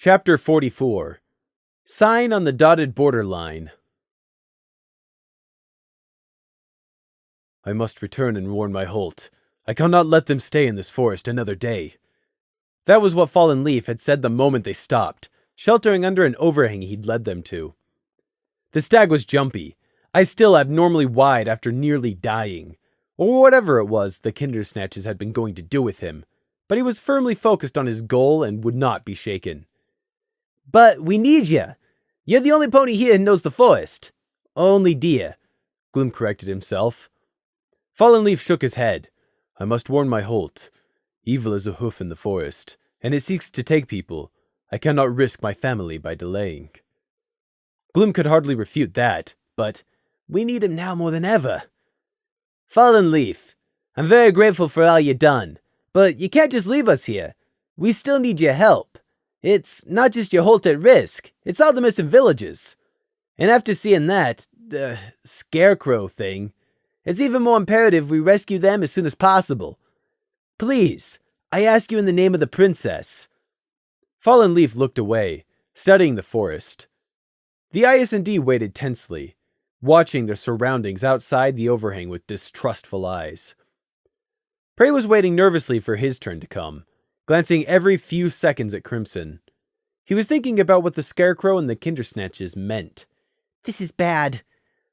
Chapter 44. Sign on the dotted borderline. I must return and warn my Holt. I cannot let them stay in this forest another day. That was what Fallen Leaf had said the moment they stopped, sheltering under an overhang he'd led them to. The stag was jumpy, eyes still abnormally wide after nearly dying, or whatever it was the Kindersnatches had been going to do with him, but he was firmly focused on his goal and would not be shaken. But we need you. You're the only pony here who knows the forest. Only deer. Gloom corrected himself. Fallen Leaf shook his head. I must warn my Holt. Evil is a hoof in the forest, and it seeks to take people. I cannot risk my family by delaying. Gloom could hardly refute that, but we need him now more than ever. Fallen Leaf, I'm very grateful for all you done, but you can't just leave us here. We still need your help. It's not just your Holt at risk, it's all the missing villagers. And after seeing that, Scarecrow thing, it's even more imperative we rescue them as soon as possible. Please, I ask you in the name of the princess. Fallen Leaf looked away, studying the forest. The IS&D waited tensely, watching their surroundings outside the overhang with distrustful eyes. Prey was waiting nervously for his turn to come, glancing every few seconds at Crimson. He was thinking about what the Scarecrow and the Kindersnatches meant. This is bad.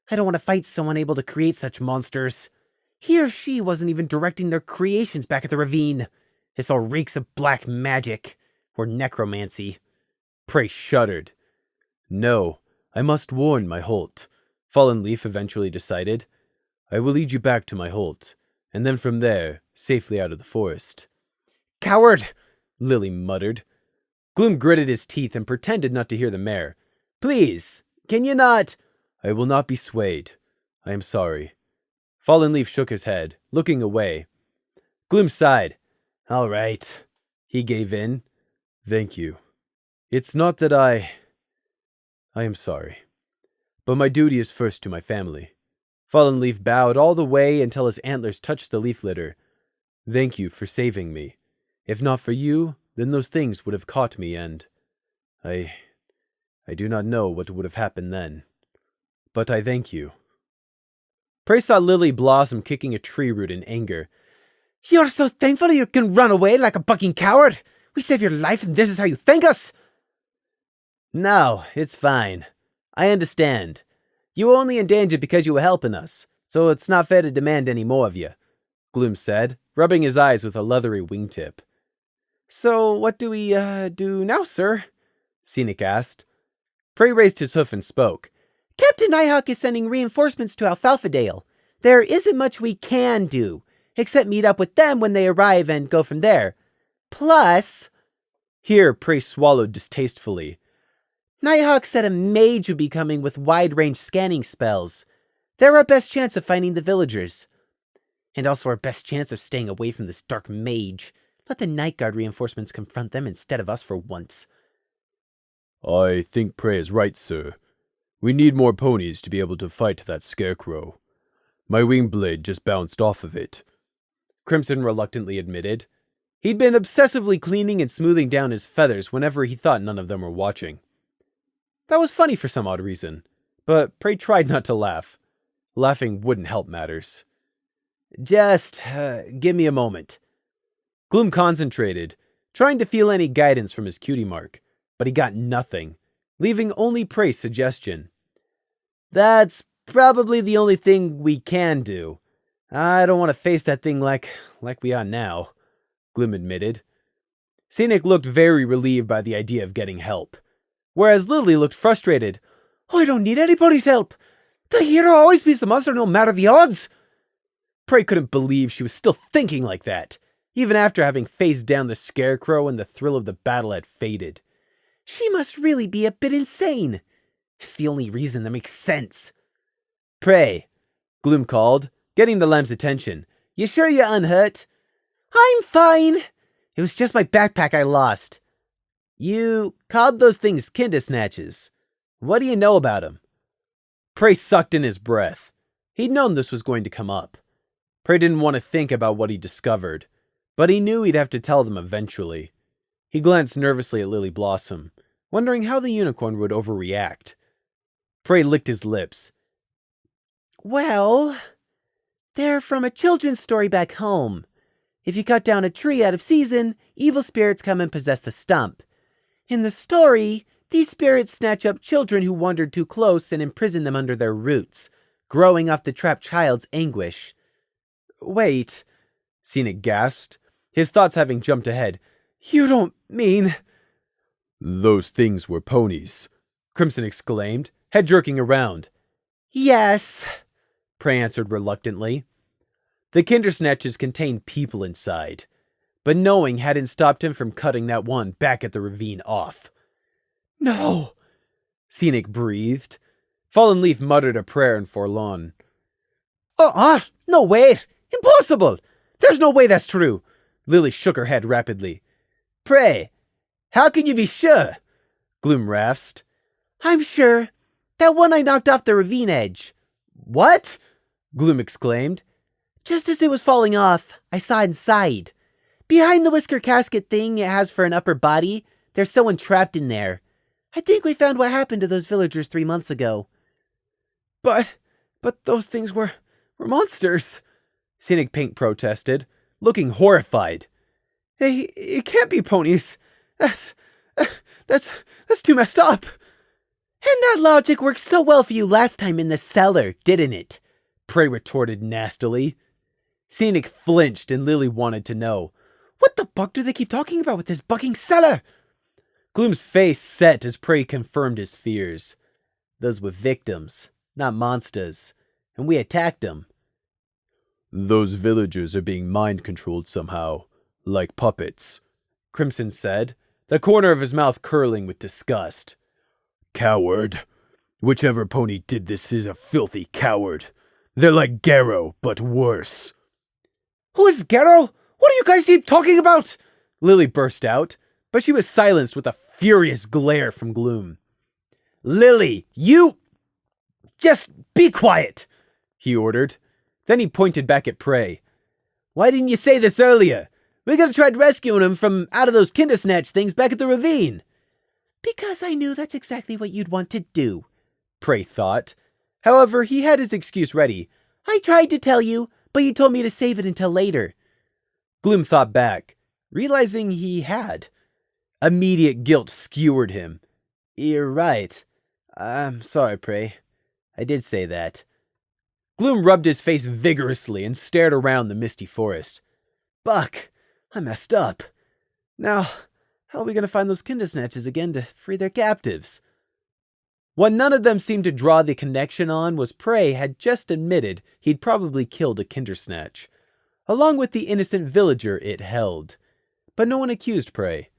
I don't want to fight someone able to create such monsters. He or she wasn't even directing their creations back at the ravine. This all reeks of black magic, or necromancy. Prey shuddered. No, I must warn my Holt, Fallen Leaf eventually decided. I will lead you back to my Holt, and then from there, safely out of the forest. Coward! Lily muttered. Gloom gritted his teeth and pretended not to hear the mare. Please, can you not? I will not be swayed. I am sorry. Fallen Leaf shook his head, looking away. Gloom sighed. All right. He gave in. Thank you. It's not that I am sorry. But my duty is first to my family. Fallen Leaf bowed all the way until his antlers touched the leaf litter. Thank you for saving me. If not for you, then those things would have caught me and I do not know what would have happened then. But I thank you. Prey saw Lily blossom kicking a tree root in anger. You're so thankful you can run away like a bucking coward. We saved your life and this is how you thank us. No, it's fine. I understand. You were only in danger because you were helping us, so it's not fair to demand any more of you, Gloom said, rubbing his eyes with a leathery wingtip. So what do we do now, sir? Scenic asked. Prey raised his hoof and spoke. Captain Nighthawk is sending reinforcements to Alfalfadale. There isn't much we can do, except meet up with them when they arrive and go from there. Plus... Here, Prey swallowed distastefully. Nighthawk said a mage would be coming with wide-range scanning spells. They're our best chance of finding the villagers. And also our best chance of staying away from this dark mage. Let the Night Guard reinforcements confront them instead of us for once. I think Prey is right, sir. We need more ponies to be able to fight that Scarecrow. My wing blade just bounced off of it, Crimson reluctantly admitted. He'd been obsessively cleaning and smoothing down his feathers whenever he thought none of them were watching. That was funny for some odd reason, but Prey tried not to laugh. Laughing wouldn't help matters. Just give me a moment. Gloom concentrated, trying to feel any guidance from his cutie mark, but he got nothing, leaving only Prey's suggestion. That's probably the only thing we can do. I don't want to face that thing like we are now, Gloom admitted. Scenic looked very relieved by the idea of getting help, whereas Lily looked frustrated. I don't need anybody's help. The hero always beats the monster no matter the odds. Prey couldn't believe she was still thinking like that, even after having faced down the Scarecrow and the thrill of the battle had faded. She must really be a bit insane. It's the only reason that makes sense. Prey, Gloom called, getting the lamb's attention. You sure you're unhurt? I'm fine. It was just my backpack I lost. You called those things Kindersnatches. What do you know about them? Prey sucked in his breath. He'd known this was going to come up. Prey didn't want to think about what he discovered, but he knew he'd have to tell them eventually. He glanced nervously at Lily Blossom, wondering how the unicorn would overreact. Prey licked his lips. Well, they're from a children's story back home. If you cut down a tree out of season, evil spirits come and possess the stump. In the story, these spirits snatch up children who wandered too close and imprison them under their roots, growing off the trapped child's anguish. Wait, Scenic gasped, his thoughts having jumped ahead. You don't mean... Those things were ponies, Crimson exclaimed, head jerking around. Yes, Prey answered reluctantly. The Kindersnatches contained people inside, but knowing hadn't stopped him from cutting that one back at the ravine off. No, Scenic breathed. Fallen Leaf muttered a prayer in forlorn. No way! Impossible! There's no way that's true! Lily shook her head rapidly. Prey, how can you be sure? Gloom rasped. I'm sure. That one I knocked off the ravine edge. What? Gloom exclaimed. Just as it was falling off, I saw inside. Behind the whisker casket thing it has for an upper body, there's someone trapped in there. I think we found what happened to those villagers 3 months ago. But those things were monsters, Scenic Pink protested, looking horrified. Hey, it can't be ponies. That's too messed up. And that logic worked so well for you last time in the cellar, didn't it? Prey retorted nastily. Scenic flinched and Lily wanted to know. What the fuck do they keep talking about with this bucking cellar? Gloom's face set as Prey confirmed his fears. Those were victims, not monsters, and we attacked them. Those villagers are being mind-controlled somehow, like puppets, Crimson said, the corner of his mouth curling with disgust. Coward. Whichever pony did this is a filthy coward. They're like Garrow, but worse. Who is Garrow? What do you guys keep talking about? Lily burst out, but she was silenced with a furious glare from Gloom. Lily, you... Just be quiet, he ordered. Then he pointed back at Prey. Why didn't you say this earlier? We could have tried rescuing him from out of those Kindersnatch things back at the ravine. Because I knew that's exactly what you'd want to do, Prey thought. However, he had his excuse ready. I tried to tell you, but you told me to save it until later. Gloom thought back, realizing he had. Immediate guilt skewered him. You're right. I'm sorry, Prey. I did say that. Gloom rubbed his face vigorously and stared around the misty forest. Buck, I messed up. Now, how are we going to find those Kindersnatches again to free their captives? What none of them seemed to draw the connection on was Prey had just admitted he'd probably killed a Kindersnatch, along with the innocent villager it held. But no one accused Prey.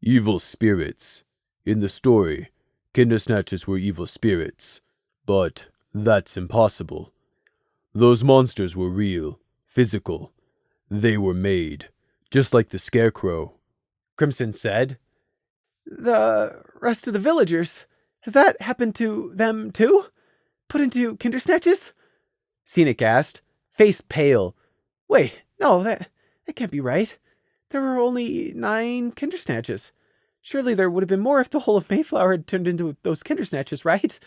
Evil spirits. In the story, Kindersnatches were evil spirits. But that's impossible. Those monsters were real, physical. They were made, just like the Scarecrow, Crimson said. The rest of the villagers, has that happened to them too? Put into Kindersnatches? Scenic asked, face pale. Wait, no, that can't be right. There were only 9 Kindersnatches. Surely there would have been more if the whole of Mayflower had turned into those Kindersnatches, right?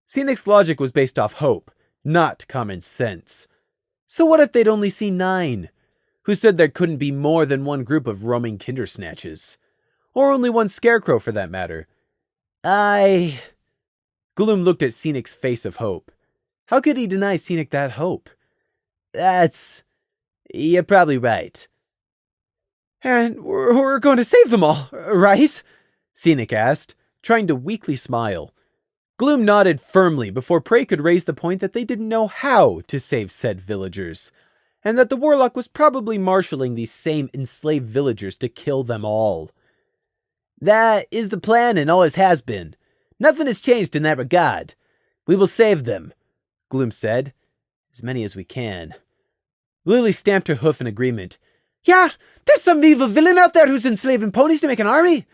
Scenic's logic was based off hope, not common sense. So what if they'd only seen 9? Who said there couldn't be more than one group of roaming Kindersnatches? Or only one Scarecrow, for that matter? Gloom looked at Scenic's face of hope. How could he deny Scenic that hope? You're probably right. And we're going to save them all, right? Scenic asked, trying to weakly smile. Gloom nodded firmly before Prey could raise the point that they didn't know how to save said villagers, and that the warlock was probably marshalling these same enslaved villagers to kill them all. That is the plan and always has been. Nothing has changed in that regard. We will save them, Gloom said. As many as we can. Lily stamped her hoof in agreement. Yeah, there's some evil villain out there who's enslaving ponies to make an army.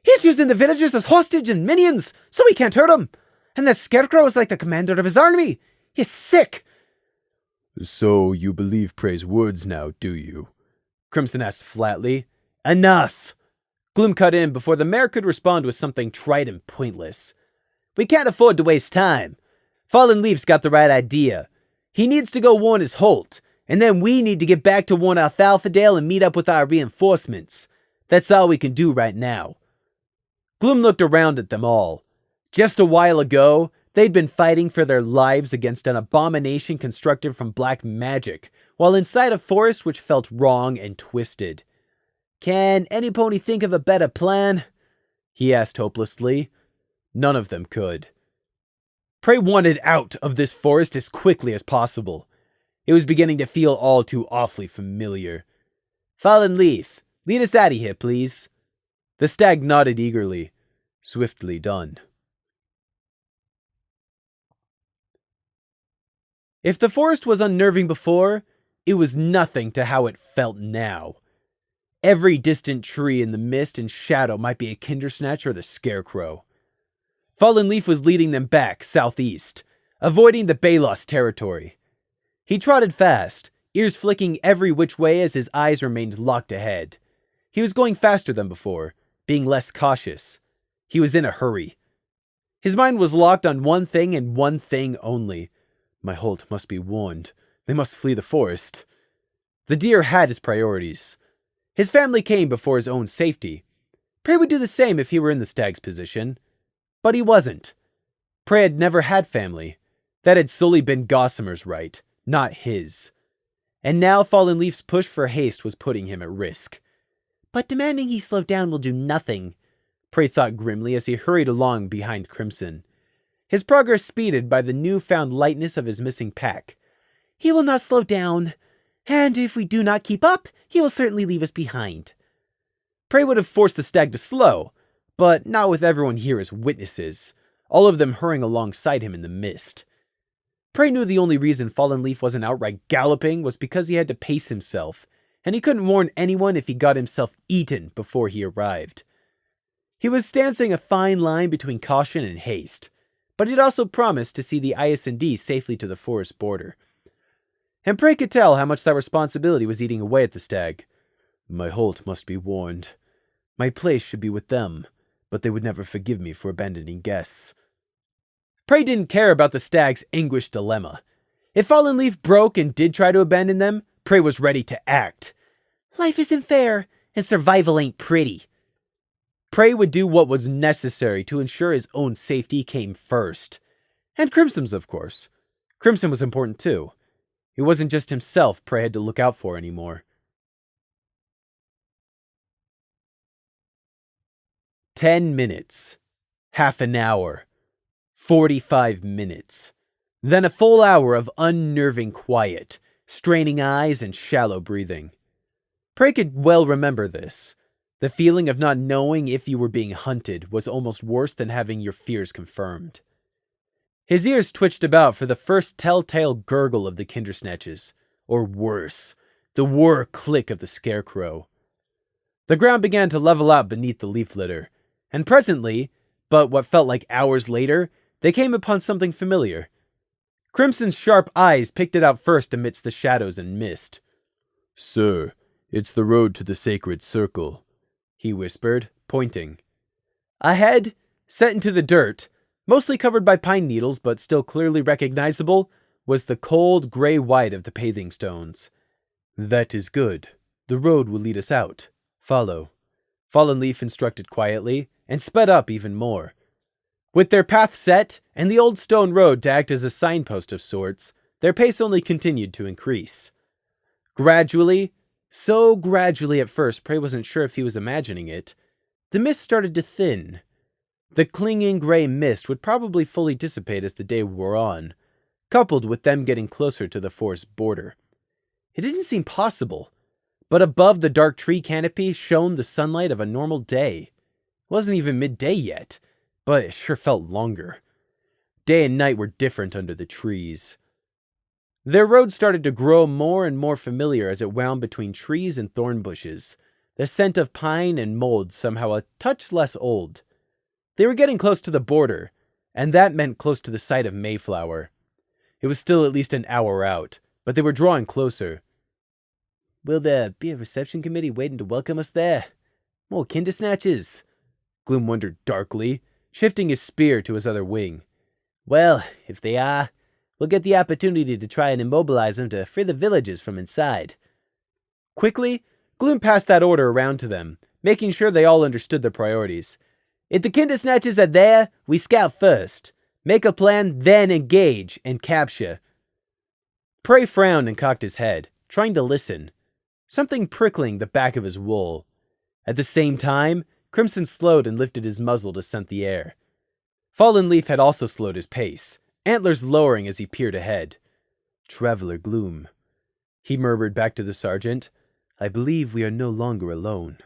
He's using the villagers as hostage and minions, so we can't hurt him. And the Scarecrow is like the commander of his army. He's sick. So you believe Prey's words now, do you? Crimson asked flatly. Enough! Gloom cut in before the mayor could respond with something trite and pointless. We can't afford to waste time. Fallen Leaf's got the right idea. He needs to go warn his Holt, and then we need to get back to warn our Falfadale and meet up with our reinforcements. That's all we can do right now. Gloom looked around at them all. Just a while ago, they'd been fighting for their lives against an abomination constructed from black magic, while inside a forest which felt wrong and twisted. Can any pony think of a better plan? He asked hopelessly. None of them could. Prey wanted out of this forest as quickly as possible. It was beginning to feel all too awfully familiar. Fallen Leaf, lead us out of here, please. The stag nodded eagerly. Swiftly done. If the forest was unnerving before, it was nothing to how it felt now. Every distant tree in the mist and shadow might be a Kindersnatch or the Scarecrow. Fallen Leaf was leading them back southeast, avoiding the Balos territory. He trotted fast, ears flicking every which way as his eyes remained locked ahead. He was going faster than before, being less cautious. He was in a hurry. His mind was locked on one thing and one thing only. My Holt must be warned. They must flee the forest. The deer had his priorities. His family came before his own safety. Prey would do the same if he were in the stag's position. But he wasn't. Prey had never had family. That had solely been Gossamer's right, not his. And now Fallen Leaf's push for haste was putting him at risk. But demanding he slow down will do nothing, Prey thought grimly as he hurried along behind Crimson. His progress speeded by the newfound lightness of his missing pack. He will not slow down, and if we do not keep up, he will certainly leave us behind. Prey would have forced the stag to slow, but not with everyone here as witnesses, all of them hurrying alongside him in the mist. Prey knew the only reason Fallen Leaf wasn't outright galloping was because he had to pace himself, and he couldn't warn anyone if he got himself eaten before he arrived. He was dancing a fine line between caution and haste, but he'd also promised to see the IS&D safely to the forest border. And Prey could tell how much that responsibility was eating away at the stag. My Holt must be warned. My place should be with them, but they would never forgive me for abandoning guests. Prey didn't care about the stag's anguished dilemma. If Fallen Leaf broke and did try to abandon them, Prey was ready to act. Life isn't fair, and survival ain't pretty. Prey would do what was necessary to ensure his own safety came first. And Crimson's, of course. Crimson was important too. It wasn't just himself Prey had to look out for anymore. 10 minutes. Half an hour. 45 minutes. Then a full hour of unnerving quiet, straining eyes and shallow breathing. Prey could well remember this. The feeling of not knowing if you were being hunted was almost worse than having your fears confirmed. His ears twitched about for the first telltale gurgle of the Kindersnatches, or worse, the whir click of the Scarecrow. The ground began to level out beneath the leaf litter, and presently, but what felt like hours later, they came upon something familiar. Crimson's sharp eyes picked it out first amidst the shadows and mist. Sir, it's the road to the sacred circle, he whispered, pointing. Ahead, set into the dirt, mostly covered by pine needles but still clearly recognizable, was the cold gray-white of the paving stones. That is good. The road will lead us out. Follow. Fallen Leaf instructed quietly, and sped up even more. With their path set, and the old stone road to act as a signpost of sorts, their pace only continued to increase. Gradually, so gradually at first Prey wasn't sure if he was imagining it, the mist started to thin. The clinging gray mist would probably fully dissipate as the day wore on, coupled with them getting closer to the forest border. It didn't seem possible, but above the dark tree canopy shone the sunlight of a normal day. It wasn't even midday yet, but it sure felt longer. Day and night were different under the trees. Their road started to grow more and more familiar as it wound between trees and thorn bushes, the scent of pine and mold somehow a touch less old. They were getting close to the border, and that meant close to the site of Mayflower. It was still at least an hour out, but they were drawing closer. Will there be a reception committee waiting to welcome us there? More kinder snatches? Gloom wondered darkly, shifting his spear to his other wing. Well, if they are, we'll get the opportunity to try and immobilize them to free the villagers from inside. Quickly, Gloom passed that order around to them, making sure they all understood their priorities. If the kinder snatches are there, we scout first. Make a plan, then engage and capture. Prey frowned and cocked his head, trying to listen. Something prickling the back of his wool. At the same time, Crimson slowed and lifted his muzzle to scent the air. Fallen Leaf had also slowed his pace, antlers lowering as he peered ahead. Traveler Gloom. He murmured back to the sergeant, I believe we are no longer alone.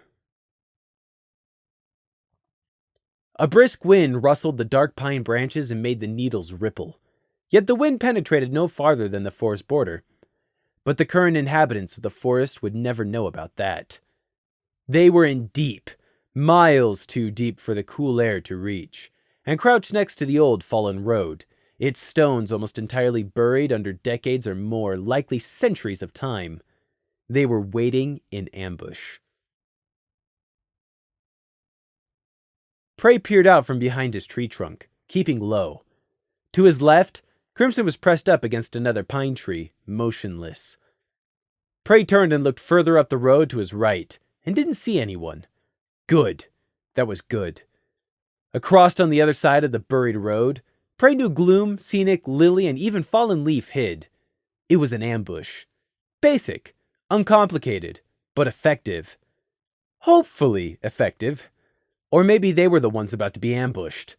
A brisk wind rustled the dark pine branches and made the needles ripple. Yet the wind penetrated no farther than the forest border. But the current inhabitants of the forest would never know about that. They were in deep, miles too deep for the cool air to reach, and crouched next to the old fallen road, its stones almost entirely buried under decades or more, likely centuries of time. They were waiting in ambush. Prey peered out from behind his tree trunk, keeping low. To his left, Crimson was pressed up against another pine tree, motionless. Prey turned and looked further up the road to his right, and didn't see anyone. Good. That was good. Across on the other side of the buried road, Prey knew Gloom, Scenic, Lily, and even Fallen Leaf hid. It was an ambush. Basic, uncomplicated, but effective. Hopefully effective. Or maybe they were the ones about to be ambushed.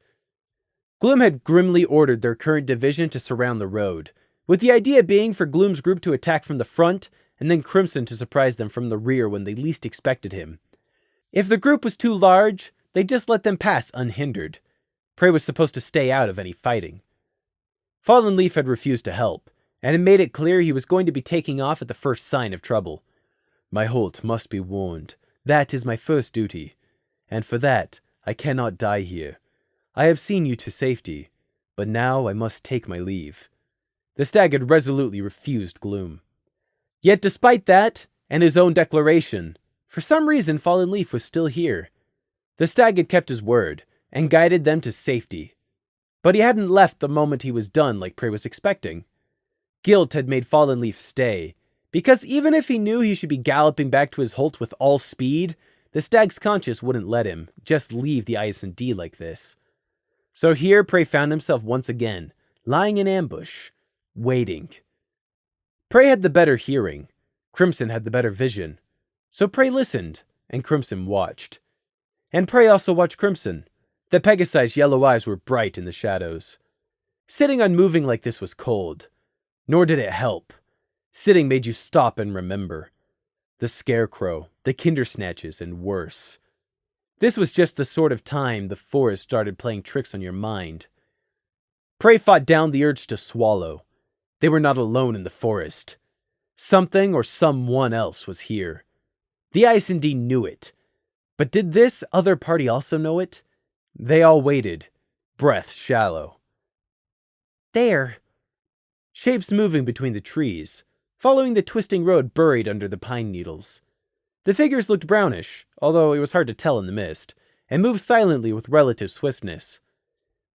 Gloom had grimly ordered their current division to surround the road, with the idea being for Gloom's group to attack from the front, and then Crimson to surprise them from the rear when they least expected him. If the group was too large, they'd just let them pass unhindered. Prey was supposed to stay out of any fighting. Fallen Leaf had refused to help, and had made it clear he was going to be taking off at the first sign of trouble. My holt must be warned. That is my first duty. And for that, I cannot die here. I have seen you to safety, but now I must take my leave. The stag had resolutely refused Gloom. Yet despite that, and his own declaration, for some reason Fallen Leaf was still here. The stag had kept his word, and guided them to safety. But he hadn't left the moment he was done like Prey was expecting. Guilt had made Fallen Leaf stay, because even if he knew he should be galloping back to his holt with all speed, the stag's conscience wouldn't let him just leave the IS&D like this. So here Prey found himself once again, lying in ambush, waiting. Prey had the better hearing. Crimson had the better vision. So Prey listened, and Crimson watched. And Prey also watched Crimson. The Pegasi's yellow eyes were bright in the shadows. Sitting unmoving like this was cold. Nor did it help. Sitting made you stop and remember. The Scarecrow, the Kindersnatches, and worse. This was just the sort of time the forest started playing tricks on your mind. Prey fought down the urge to swallow. They were not alone in the forest. Something or someone else was here. The IS&D knew it. But did this other party also know it? They all waited, breath shallow. There. Shapes moving between the trees, following the twisting road buried under the pine needles. The figures looked brownish, although it was hard to tell in the mist, and moved silently with relative swiftness.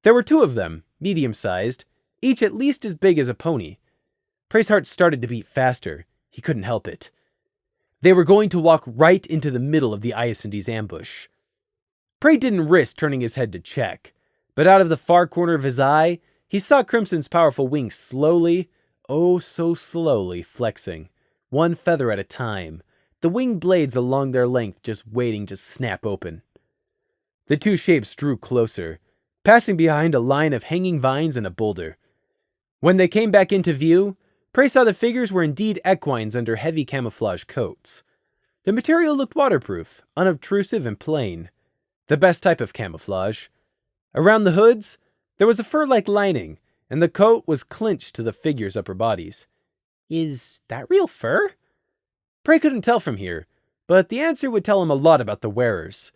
There were two of them, medium-sized, each at least as big as a pony. Prey's heart started to beat faster. He couldn't help it. They were going to walk right into the middle of the IS&D's ambush. Prey didn't risk turning his head to check, but out of the far corner of his eye, he saw Crimson's powerful wings slowly, oh so slowly, flexing, one feather at a time, the wing blades along their length just waiting to snap open. The two shapes drew closer, passing behind a line of hanging vines and a boulder. When they came back into view, Prey saw the figures were indeed equines under heavy camouflage coats. The material looked waterproof, unobtrusive, and plain. The best type of camouflage. Around the hoods, there was a fur-like lining, and the coat was clinched to the figures' upper bodies. Is that real fur? Prey couldn't tell from here, but the answer would tell him a lot about the wearers.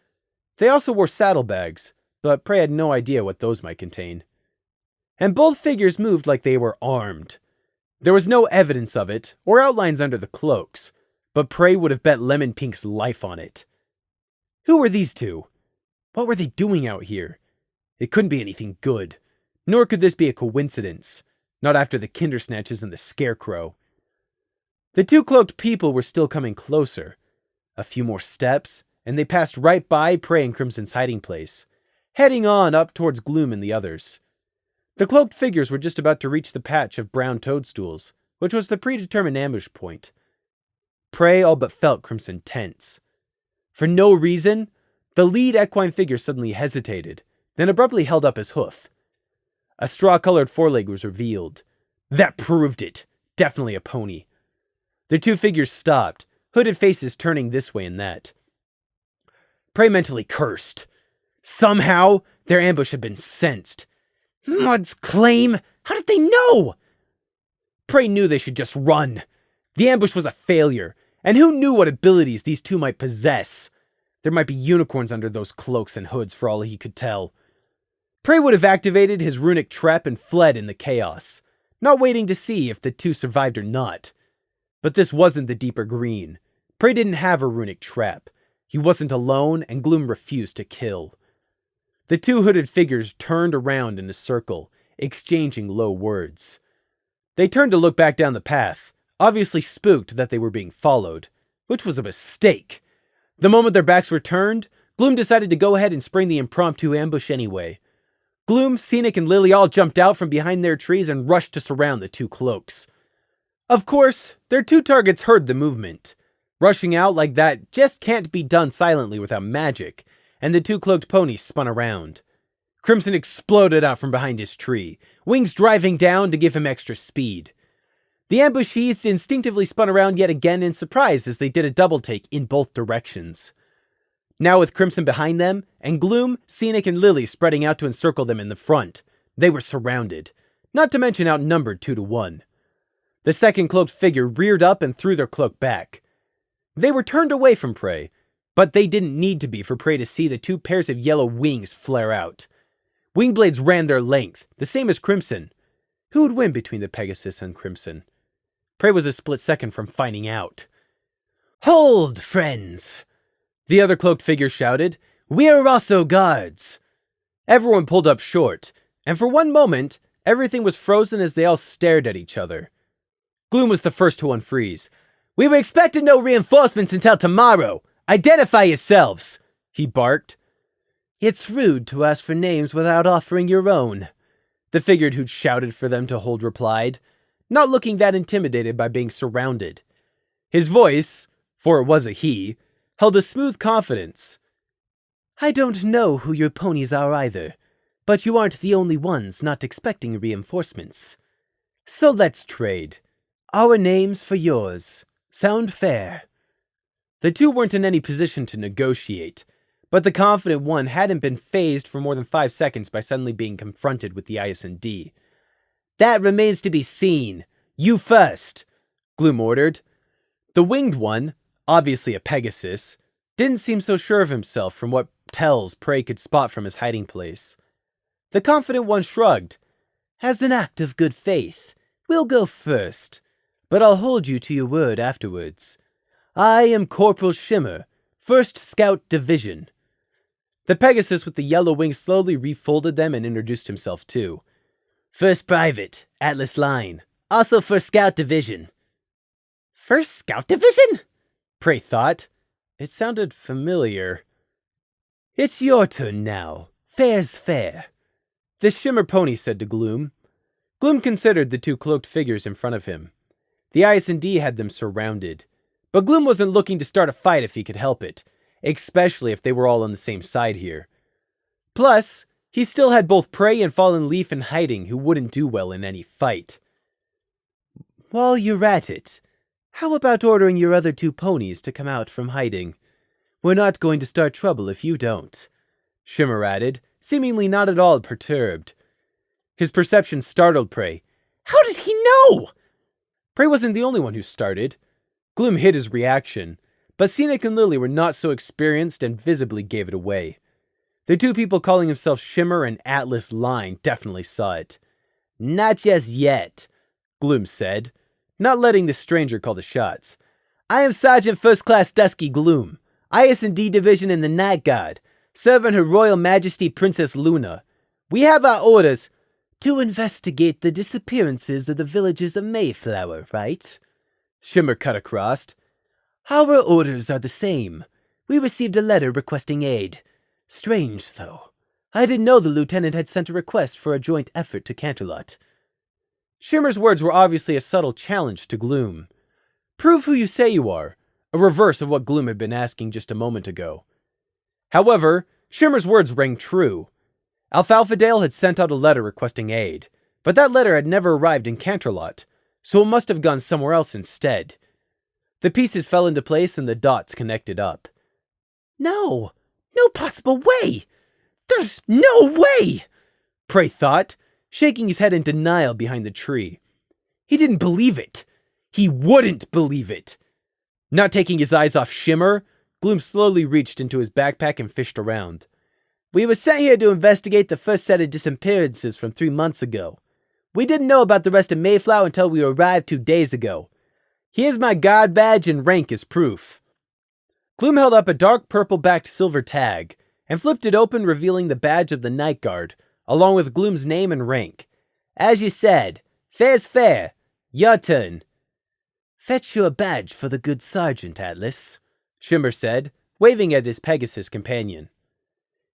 They also wore saddlebags, but Prey had no idea what those might contain. And both figures moved like they were armed. There was no evidence of it, or outlines under the cloaks, but Prey would have bet Lemon Pink's life on it. Who were these two? What were they doing out here? It couldn't be anything good, nor could this be a coincidence, not after the Kindersnatches and the Scarecrow. The two cloaked people were still coming closer. A few more steps, and they passed right by Prey and Crimson's hiding place, heading on up towards Gloom and the others. The cloaked figures were just about to reach the patch of brown toadstools, which was the predetermined ambush point. Prey all but felt Crimson tense. For no reason, the lead equine figure suddenly hesitated, then abruptly held up his hoof. A straw-colored foreleg was revealed. That proved it. Definitely a pony. The two figures stopped, hooded faces turning this way and that. Prey mentally cursed. Somehow, their ambush had been sensed. Mud's claim? How did they know? Prey knew they should just run. The ambush was a failure, and who knew what abilities these two might possess? There might be unicorns under those cloaks and hoods for all he could tell. Prey would have activated his runic trap and fled in the chaos, not waiting to see if the two survived or not. But this wasn't the deeper green. Prey didn't have a runic trap. He wasn't alone, and Gloom refused to kill. The two hooded figures turned around in a circle, exchanging low words. They turned to look back down the path, obviously spooked that they were being followed, which was a mistake. The moment their backs were turned, Gloom decided to go ahead and spring the impromptu ambush anyway. Gloom, Scenic, and Lily all jumped out from behind their trees and rushed to surround the two cloaks. Of course, their two targets heard the movement. Rushing out like that just can't be done silently without magic, and the two cloaked ponies spun around. Crimson exploded out from behind his tree, wings driving down to give him extra speed. The ambushees instinctively spun around yet again in surprise as they did a double take in both directions. Now with Crimson behind them, and Gloom, Scenic, and Lily spreading out to encircle them in the front, they were surrounded, not to mention outnumbered 2-1. The second cloaked figure reared up and threw their cloak back. They were turned away from Prey, but they didn't need to be for Prey to see the two pairs of yellow wings flare out. Wing blades ran their length, the same as Crimson. Who would win between the Pegasus and Crimson? Prey was a split second from finding out. "Hold, friends!" The other cloaked figure shouted. "We're also guards!" Everyone pulled up short, and for one moment, everything was frozen as they all stared at each other. Gloom was the first to unfreeze. "We were expecting no reinforcements until tomorrow! Identify yourselves!" he barked. "It's rude to ask for names without offering your own," the figure who'd shouted for them to hold replied, not looking that intimidated by being surrounded. His voice, for it was a he, held a smooth confidence. "I don't know who your ponies are either, but you aren't the only ones not expecting reinforcements. So let's trade. Our names for yours. Sound fair?" The two weren't in any position to negotiate, but the confident one hadn't been phased for more than 5 seconds by suddenly being confronted with the IS&D. "That remains to be seen. You first," Gloom ordered. The winged one, obviously a Pegasus, didn't seem so sure of himself from what tells Prey could spot from his hiding place. The confident one shrugged. "As an act of good faith, we'll go first, but I'll hold you to your word afterwards. I am Corporal Shimmer, 1st Scout Division." The Pegasus with the yellow wings slowly refolded them and introduced himself too. "First Private, Atlas Line, also 1st Scout Division." 1st Scout Division? Prey thought. It sounded familiar. "It's your turn now. Fair's fair," the Shimmer pony said to Gloom. Gloom considered the two cloaked figures in front of him. The IS&D had them surrounded, but Gloom wasn't looking to start a fight if he could help it, especially if they were all on the same side here. Plus, he still had both Prey and Fallen Leaf in hiding who wouldn't do well in any fight. "While you're at it, how about ordering your other two ponies to come out from hiding? We're not going to start trouble if you don't," Shimmer added, seemingly not at all perturbed. His perception startled Prey. How did he know? Prey wasn't the only one who started. Gloom hid his reaction, but Scenic and Lily were not so experienced and visibly gave it away. The two people calling themselves Shimmer and Atlas Line definitely saw it. "Not just yet," Gloom said, not letting the stranger call the shots. I am Sergeant First Class Dusky Gloom, IS&D Division in the Night Guard, serving Her Royal Majesty Princess Luna. We have our orders to investigate the disappearances of the villagers of Mayflower, right? Shimmer cut across. Our orders are the same. We received a letter requesting aid. Strange, though. I didn't know the lieutenant had sent a request for a joint effort to Canterlot. Shimmer's words were obviously a subtle challenge to Gloom. Prove who you say you are, a reverse of what Gloom had been asking just a moment ago. However, Shimmer's words rang true. Alfalfa Dale had sent out a letter requesting aid, but that letter had never arrived in Canterlot, so it must have gone somewhere else instead. The pieces fell into place and the dots connected up. No possible way! There's no way! Prey thought, shaking his head in denial behind the tree. He didn't believe it. He wouldn't believe it. Not taking his eyes off Shimmer, Gloom slowly reached into his backpack and fished around. We were sent here to investigate the first set of disappearances from 3 months ago. We didn't know about the rest of Mayflower until we arrived 2 days ago. Here's my guard badge and rank as proof. Gloom held up a dark purple-backed silver tag and flipped it open, revealing the badge of the Night Guard, along with Gloom's name and rank. As you said, fair's fair. Your turn. Fetch you a badge for the good sergeant, Atlas, Shimmer said, waving at his Pegasus companion.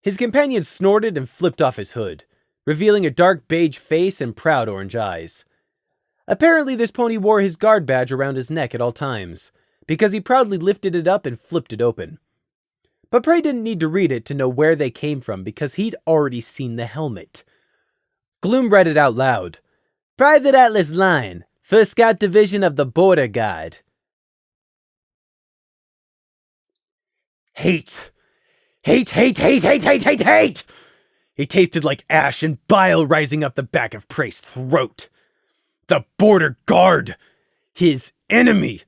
His companion snorted and flipped off his hood, revealing a dark beige face and proud orange eyes. Apparently this pony wore his guard badge around his neck at all times, because he proudly lifted it up and flipped it open. But Prey didn't need to read it to know where they came from because he'd already seen the helmet. Gloom read it out loud. Private Atlas Lion, 1st Scout Division of the Border Guard. Hate! Hate! It tasted like ash and bile rising up the back of Prey's throat. The Border Guard! His enemy!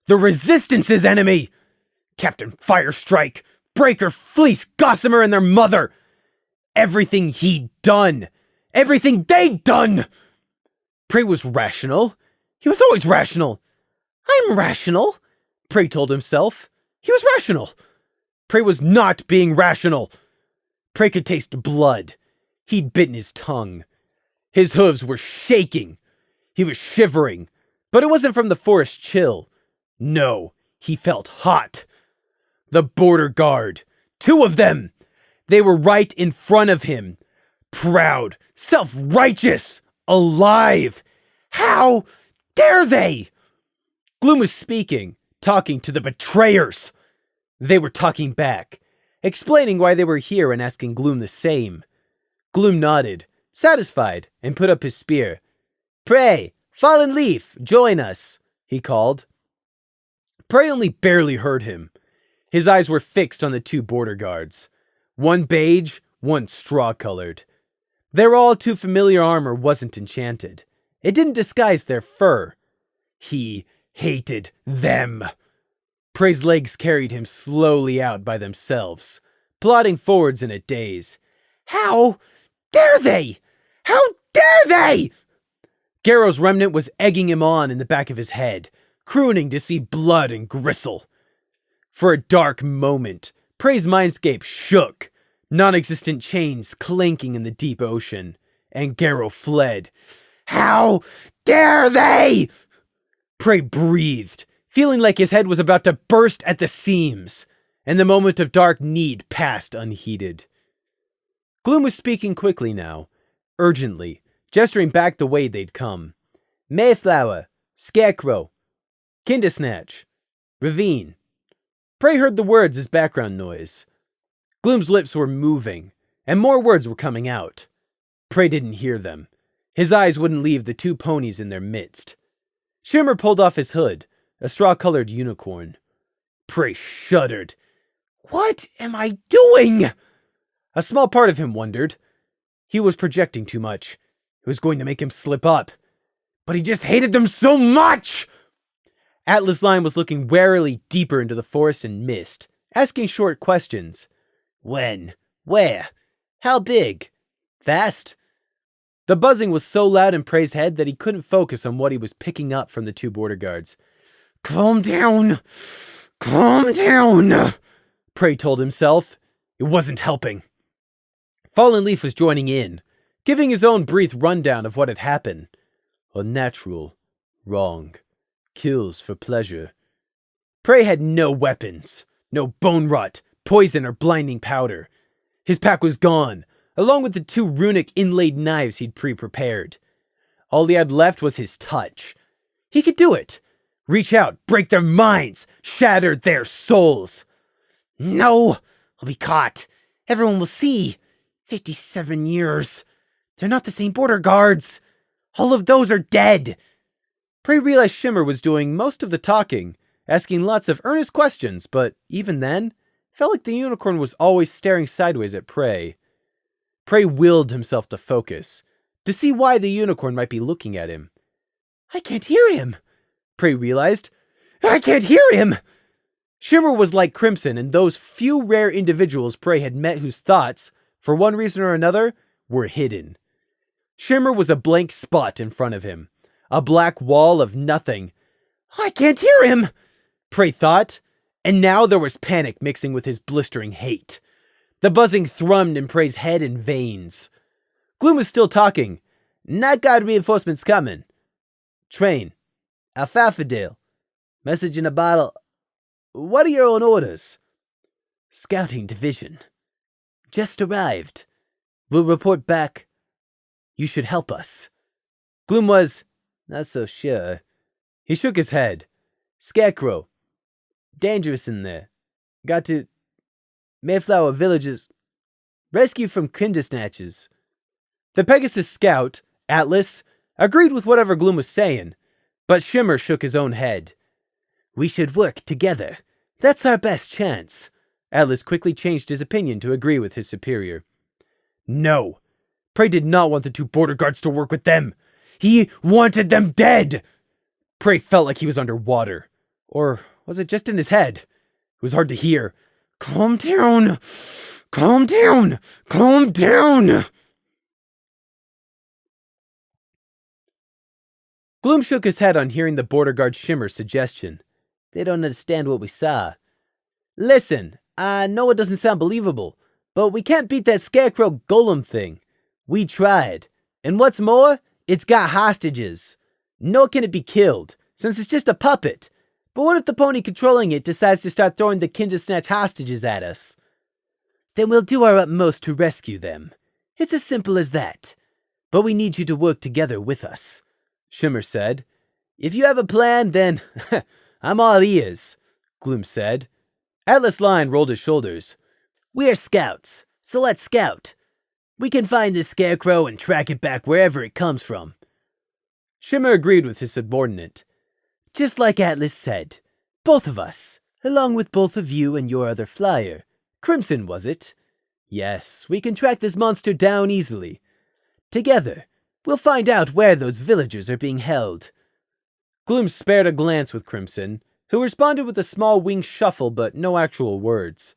The Resistance's enemy! Captain Firestrike, Breaker, Fleece, Gossamer, and their mother! Everything he'd done! Everything they'd done! Prey was rational. He was always rational. I'm rational, Prey told himself. He was rational. Prey was not being rational. Prey could taste blood. He'd bitten his tongue. His hooves were shaking. He was shivering. But it wasn't from the forest chill. No, he felt hot. The Border Guard. 2 of them. They were right in front of him. Proud, self-righteous, alive. How dare they? Gloom was speaking, talking to the betrayers. They were talking back, explaining why they were here and asking Gloom the same. Gloom nodded, satisfied, and put up his spear. Prey, Fallen Leaf, join us, he called. Prey only barely heard him. His eyes were fixed on the 2 border guards. One beige, one straw-colored. Their all-too familiar armor wasn't enchanted. It didn't disguise their fur. He hated them. Prey's legs carried him slowly out by themselves, plodding forwards in a daze. How dare they? How dare they? Garrow's remnant was egging him on in the back of his head, crooning to see blood and gristle. For a dark moment, Prey's mindscape shook, non-existent chains clanking in the deep ocean, and Garrow fled. How dare they? Prey breathed, feeling like his head was about to burst at the seams, and the moment of dark need passed unheeded. Gloom was speaking quickly now, urgently, gesturing back the way they'd come. Mayflower, Scarecrow, Kindersnatch, Ravine. Prey heard the words as background noise. Gloom's lips were moving, and more words were coming out. Prey didn't hear them. His eyes wouldn't leave the 2 ponies in their midst. Shimmer pulled off his hood, a straw-colored unicorn. Prey shuddered. What am I doing? A small part of him wondered. He was projecting too much. It was going to make him slip up. But he just hated them so much! Atlas Lion was looking warily deeper into the forest and mist, asking short questions. When? Where? How big? Fast? The buzzing was so loud in Prey's head that he couldn't focus on what he was picking up from the 2 border guards. Calm down. Calm down. Prey told himself. It wasn't helping. Fallen Leaf was joining in, giving his own brief rundown of what had happened. Unnatural. Wrong. Kills for pleasure. Prey had no weapons. No bone rot, poison, or blinding powder. His pack was gone, along with the 2 runic inlaid knives he'd pre-prepared. All he had left was his touch. He could do it. Reach out, break their minds, shatter their souls. No! I'll be caught. Everyone will see. 57 years. They're not the same border guards. All of those are dead. Prey realized Shimmer was doing most of the talking, asking lots of earnest questions, but even then, felt like the unicorn was always staring sideways at Prey. Prey willed himself to focus, to see why the unicorn might be looking at him. I can't hear him, Prey realized. I can't hear him! Shimmer was like Crimson and those few rare individuals Prey had met whose thoughts, for one reason or another, were hidden. Shimmer was a blank spot in front of him, a black wall of nothing. I can't hear him, Prey thought, and now there was panic mixing with his blistering hate. The buzzing thrummed in Prey's head and veins. Gloom was still talking. Night Guard reinforcements coming. Train. Alfafadale. Message in a bottle. What are your own orders? Scouting division. Just arrived. We'll report back. You should help us. Gloom was not so sure. He shook his head. Scarecrow. Dangerous in there. Got to Mayflower villages. Rescue from kinder snatchers. The Pegasus scout, Atlas, agreed with whatever Gloom was saying, but Shimmer shook his own head. We should work together. That's our best chance. Atlas quickly changed his opinion to agree with his superior. No. Prey did not want the 2 border guards to work with them. He wanted them dead. Prey felt like he was underwater. Or was it just in his head? It was hard to hear. Calm down. Calm down. Calm down. Gloom shook his head on hearing the border guard Shimmer's suggestion. They don't understand what we saw. Listen, I know it doesn't sound believable, but we can't beat that Scarecrow golem thing. We tried. And what's more, it's got hostages. Nor can it be killed, since it's just a puppet. But what if the pony controlling it decides to start throwing the Kindersnatch hostages at us? Then we'll do our utmost to rescue them. It's as simple as that. But we need you to work together with us, Shimmer said. If you have a plan, then I'm all ears, Gloom said. Atlas Lion rolled his shoulders. We're scouts, so let's scout. We can find this Scarecrow and track it back wherever it comes from. Shimmer agreed with his subordinate. Just like Atlas said, both of us, along with both of you and your other flyer. Crimson, was it? Yes, we can track this monster down easily. Together, we'll find out where those villagers are being held. Gloom spared a glance with Crimson, who responded with a small winged shuffle but no actual words.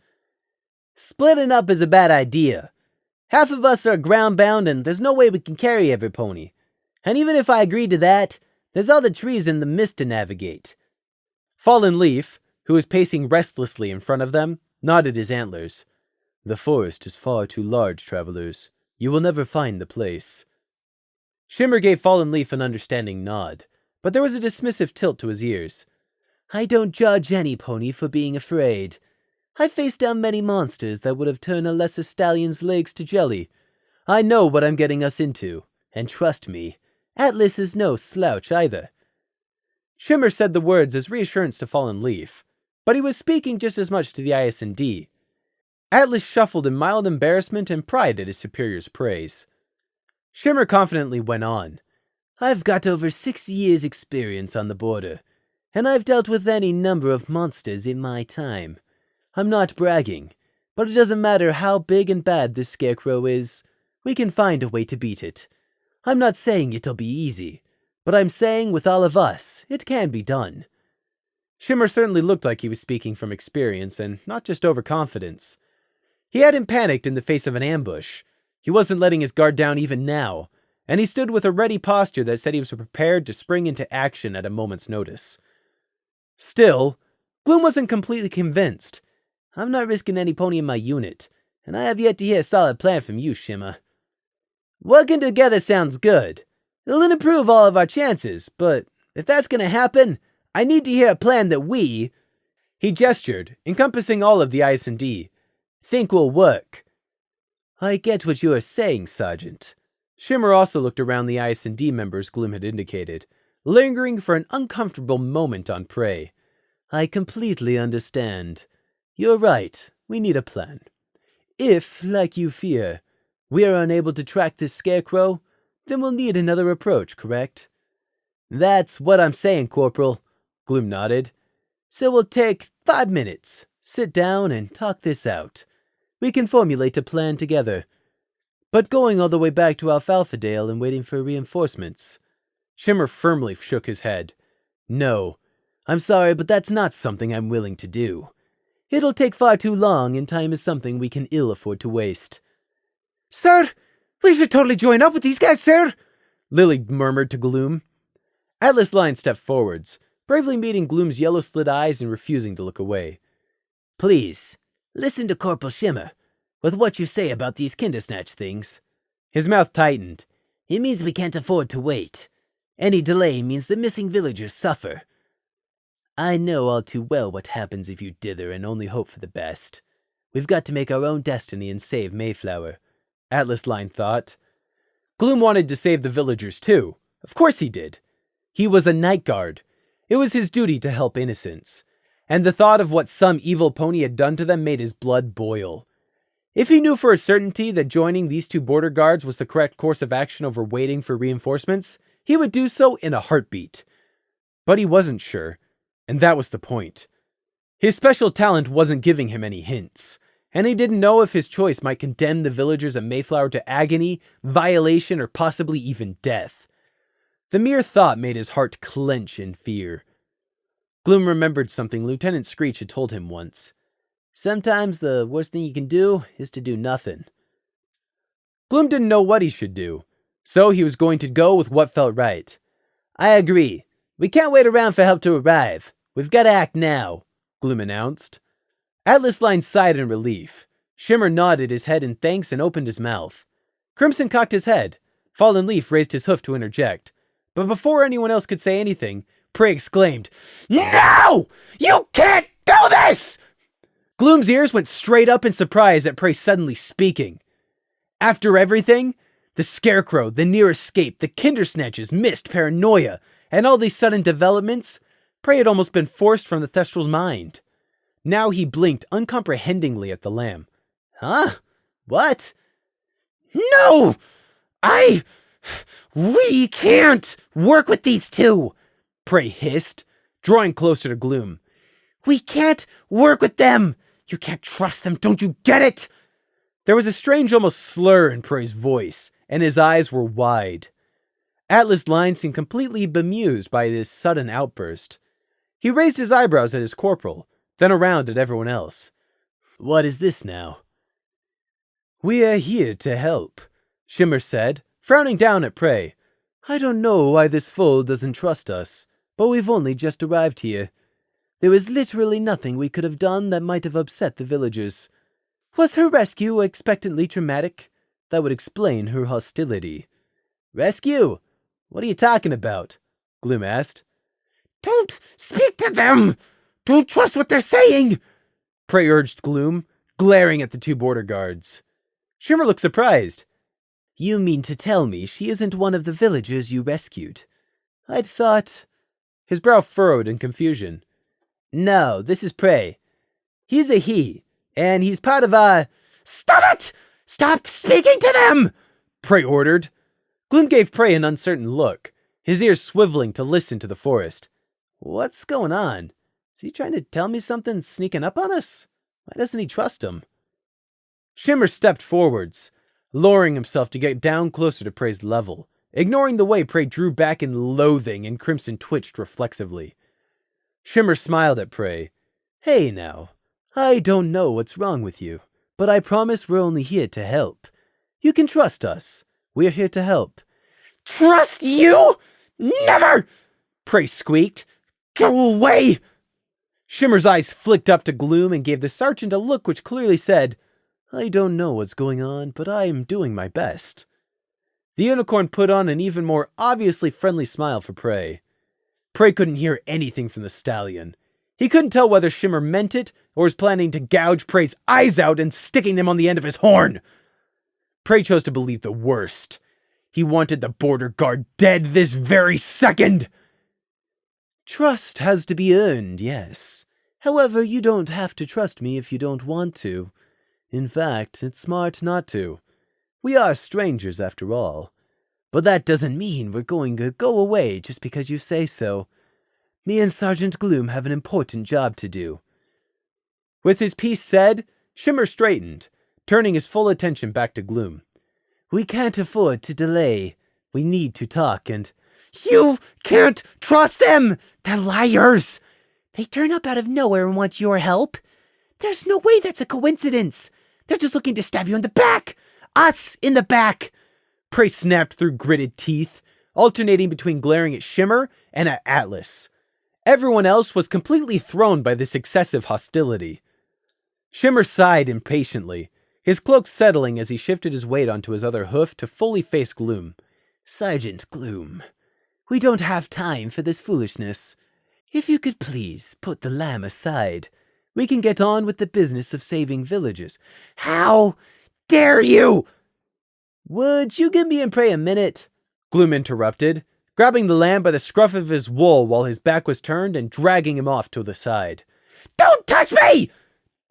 Splitting up is a bad idea. Half of us are ground-bound and there's no way we can carry every pony. And even if I agreed to that, there's all the trees in the mist to navigate. Fallen Leaf, who was pacing restlessly in front of them, nodded his antlers. The forest is far too large, travelers. You will never find the place. Shimmer gave Fallen Leaf an understanding nod, but there was a dismissive tilt to his ears. I don't judge any pony for being afraid. I faced down many monsters that would have turned a lesser stallion's legs to jelly. I know what I'm getting us into, and trust me, Atlas is no slouch either. Shimmer said the words as reassurance to Fallen Leaf, but he was speaking just as much to the IS&D. Atlas shuffled in mild embarrassment and pride at his superior's praise. Shimmer confidently went on. I've got over 6 years' experience on the border, and I've dealt with any number of monsters in my time. I'm not bragging, but it doesn't matter how big and bad this Scarecrow is. We can find a way to beat it. I'm not saying it'll be easy, but I'm saying with all of us, it can be done. Shimmer certainly looked like he was speaking from experience and not just overconfidence. He hadn't panicked in the face of an ambush. He wasn't letting his guard down even now, and he stood with a ready posture that said he was prepared to spring into action at a moment's notice. Still, Gloom wasn't completely convinced. I'm not risking any pony in my unit, and I have yet to hear a solid plan from you, Shimmer. Working together sounds good. It'll improve all of our chances, but if that's gonna happen, I need to hear a plan that we, he gestured, encompassing all of the IS&D, think will work. I get what you are saying, Sergeant. Shimmer also looked around the IS&D members Gloom had indicated, lingering for an uncomfortable moment on Prey. I completely understand. You're right, we need a plan. If, like you fear, we are unable to track this Scarecrow, then we'll need another approach, correct? That's what I'm saying, Corporal. Gloom nodded. So we'll take 5 minutes, sit down and talk this out. We can formulate a plan together. But going all the way back to Alfalfadale and waiting for reinforcements. Shimmer firmly shook his head. No, I'm sorry, but that's not something I'm willing to do. It'll take far too long, and time is something we can ill afford to waste. Sir, we should totally join up with these guys, sir, Lily murmured to Gloom. Atlas Line stepped forwards, bravely meeting Gloom's yellow-slit eyes and refusing to look away. Please, listen to Corporal Shimmer, with what you say about these Kindersnatch things. His mouth tightened. It means we can't afford to wait. Any delay means the missing villagers suffer. I know all too well what happens if you dither and only hope for the best. We've got to make our own destiny and save Mayflower. Atlas Line thought. Gloom wanted to save the villagers too. Of course he did. He was a night guard. It was his duty to help innocents. And the thought of what some evil pony had done to them made his blood boil. If he knew for a certainty that joining these 2 border guards was the correct course of action over waiting for reinforcements, he would do so in a heartbeat. But he wasn't sure, and that was the point. His special talent wasn't giving him any hints, and he didn't know if his choice might condemn the villagers of Mayflower to agony, violation, or possibly even death. The mere thought made his heart clench in fear. Gloom remembered something Lieutenant Screech had told him once. Sometimes the worst thing you can do is to do nothing. Gloom didn't know what he should do, so he was going to go with what felt right. I agree. We can't wait around for help to arrive. We've got to act now, Gloom announced. Atlas Line sighed in relief. Shimmer nodded his head in thanks and opened his mouth. Crimson cocked his head. Fallen Leaf raised his hoof to interject. But before anyone else could say anything, Prey exclaimed, No! You can't do this! Gloom's ears went straight up in surprise at Prey suddenly speaking. After everything, the Scarecrow, the near escape, the Kindersnatches, mist, paranoia, and all these sudden developments, Prey had almost been forced from the Thestral's mind. Now he blinked uncomprehendingly at the lamb. Huh? What? No! We can't work with these 2, Prey hissed, drawing closer to Gloom. We can't work with them! You can't trust them, don't you get it? There was a strange almost slur in Prey's voice, and his eyes were wide. Atlas Line seemed completely bemused by this sudden outburst. He raised his eyebrows at his corporal, then around at everyone else. What is this now? We are here to help, Shimmer said, frowning down at Prey. I don't know why this fool doesn't trust us, but we've only just arrived here. There was literally nothing we could have done that might have upset the villagers. Was her rescue expectantly traumatic? That would explain her hostility. Rescue? What are you talking about? Gloom asked. Don't speak to them! Don't trust what they're saying! Prey urged Gloom, glaring at the 2 border guards. Shimmer looked surprised. You mean to tell me she isn't one of the villagers you rescued? I'd thought... His brow furrowed in confusion. No, this is Prey. He's a he, and he's part of our... Stop it! Stop speaking to them! Prey ordered. Gloom gave Prey an uncertain look, his ears swiveling to listen to the forest. What's going on? Is he trying to tell me something sneaking up on us? Why doesn't he trust him? Shimmer stepped forwards, lowering himself to get down closer to Prey's level, ignoring the way Prey drew back in loathing and Crimson twitched reflexively. Shimmer smiled at Prey. Hey now, I don't know what's wrong with you, but I promise we're only here to help. You can trust us. We're here to help. Trust you? Never! Prey squeaked. Go away! Shimmer's eyes flicked up to Gloom and gave the sergeant a look which clearly said, "I don't know what's going on, but I am doing my best." The unicorn put on an even more obviously friendly smile for Prey. Prey couldn't hear anything from the stallion. He couldn't tell whether Shimmer meant it or was planning to gouge Prey's eyes out and sticking them on the end of his horn. Prey chose to believe the worst. He wanted the border guard dead this very second. Trust has to be earned, yes. However, you don't have to trust me if you don't want to. In fact, it's smart not to. We are strangers after all. But that doesn't mean we're going to go away just because you say so. Me and Sergeant Gloom have an important job to do. With his piece said, Shimmer straightened, turning his full attention back to Gloom. We can't afford to delay. We need to talk and... You can't trust them! They're liars! They turn up out of nowhere and want your help. There's no way that's a coincidence. They're just looking to stab you in the back! Us in the back! Prey snapped through gritted teeth, alternating between glaring at Shimmer and at Atlas. Everyone else was completely thrown by this excessive hostility. Shimmer sighed impatiently, his cloak settling as he shifted his weight onto his other hoof to fully face Gloom. Sergeant Gloom, we don't have time for this foolishness. If you could please put the lamb aside, we can get on with the business of saving villagers. How dare you! Would you give me and Prey a minute? Gloom interrupted, grabbing the lamb by the scruff of his wool while his back was turned and dragging him off to the side. Don't touch me!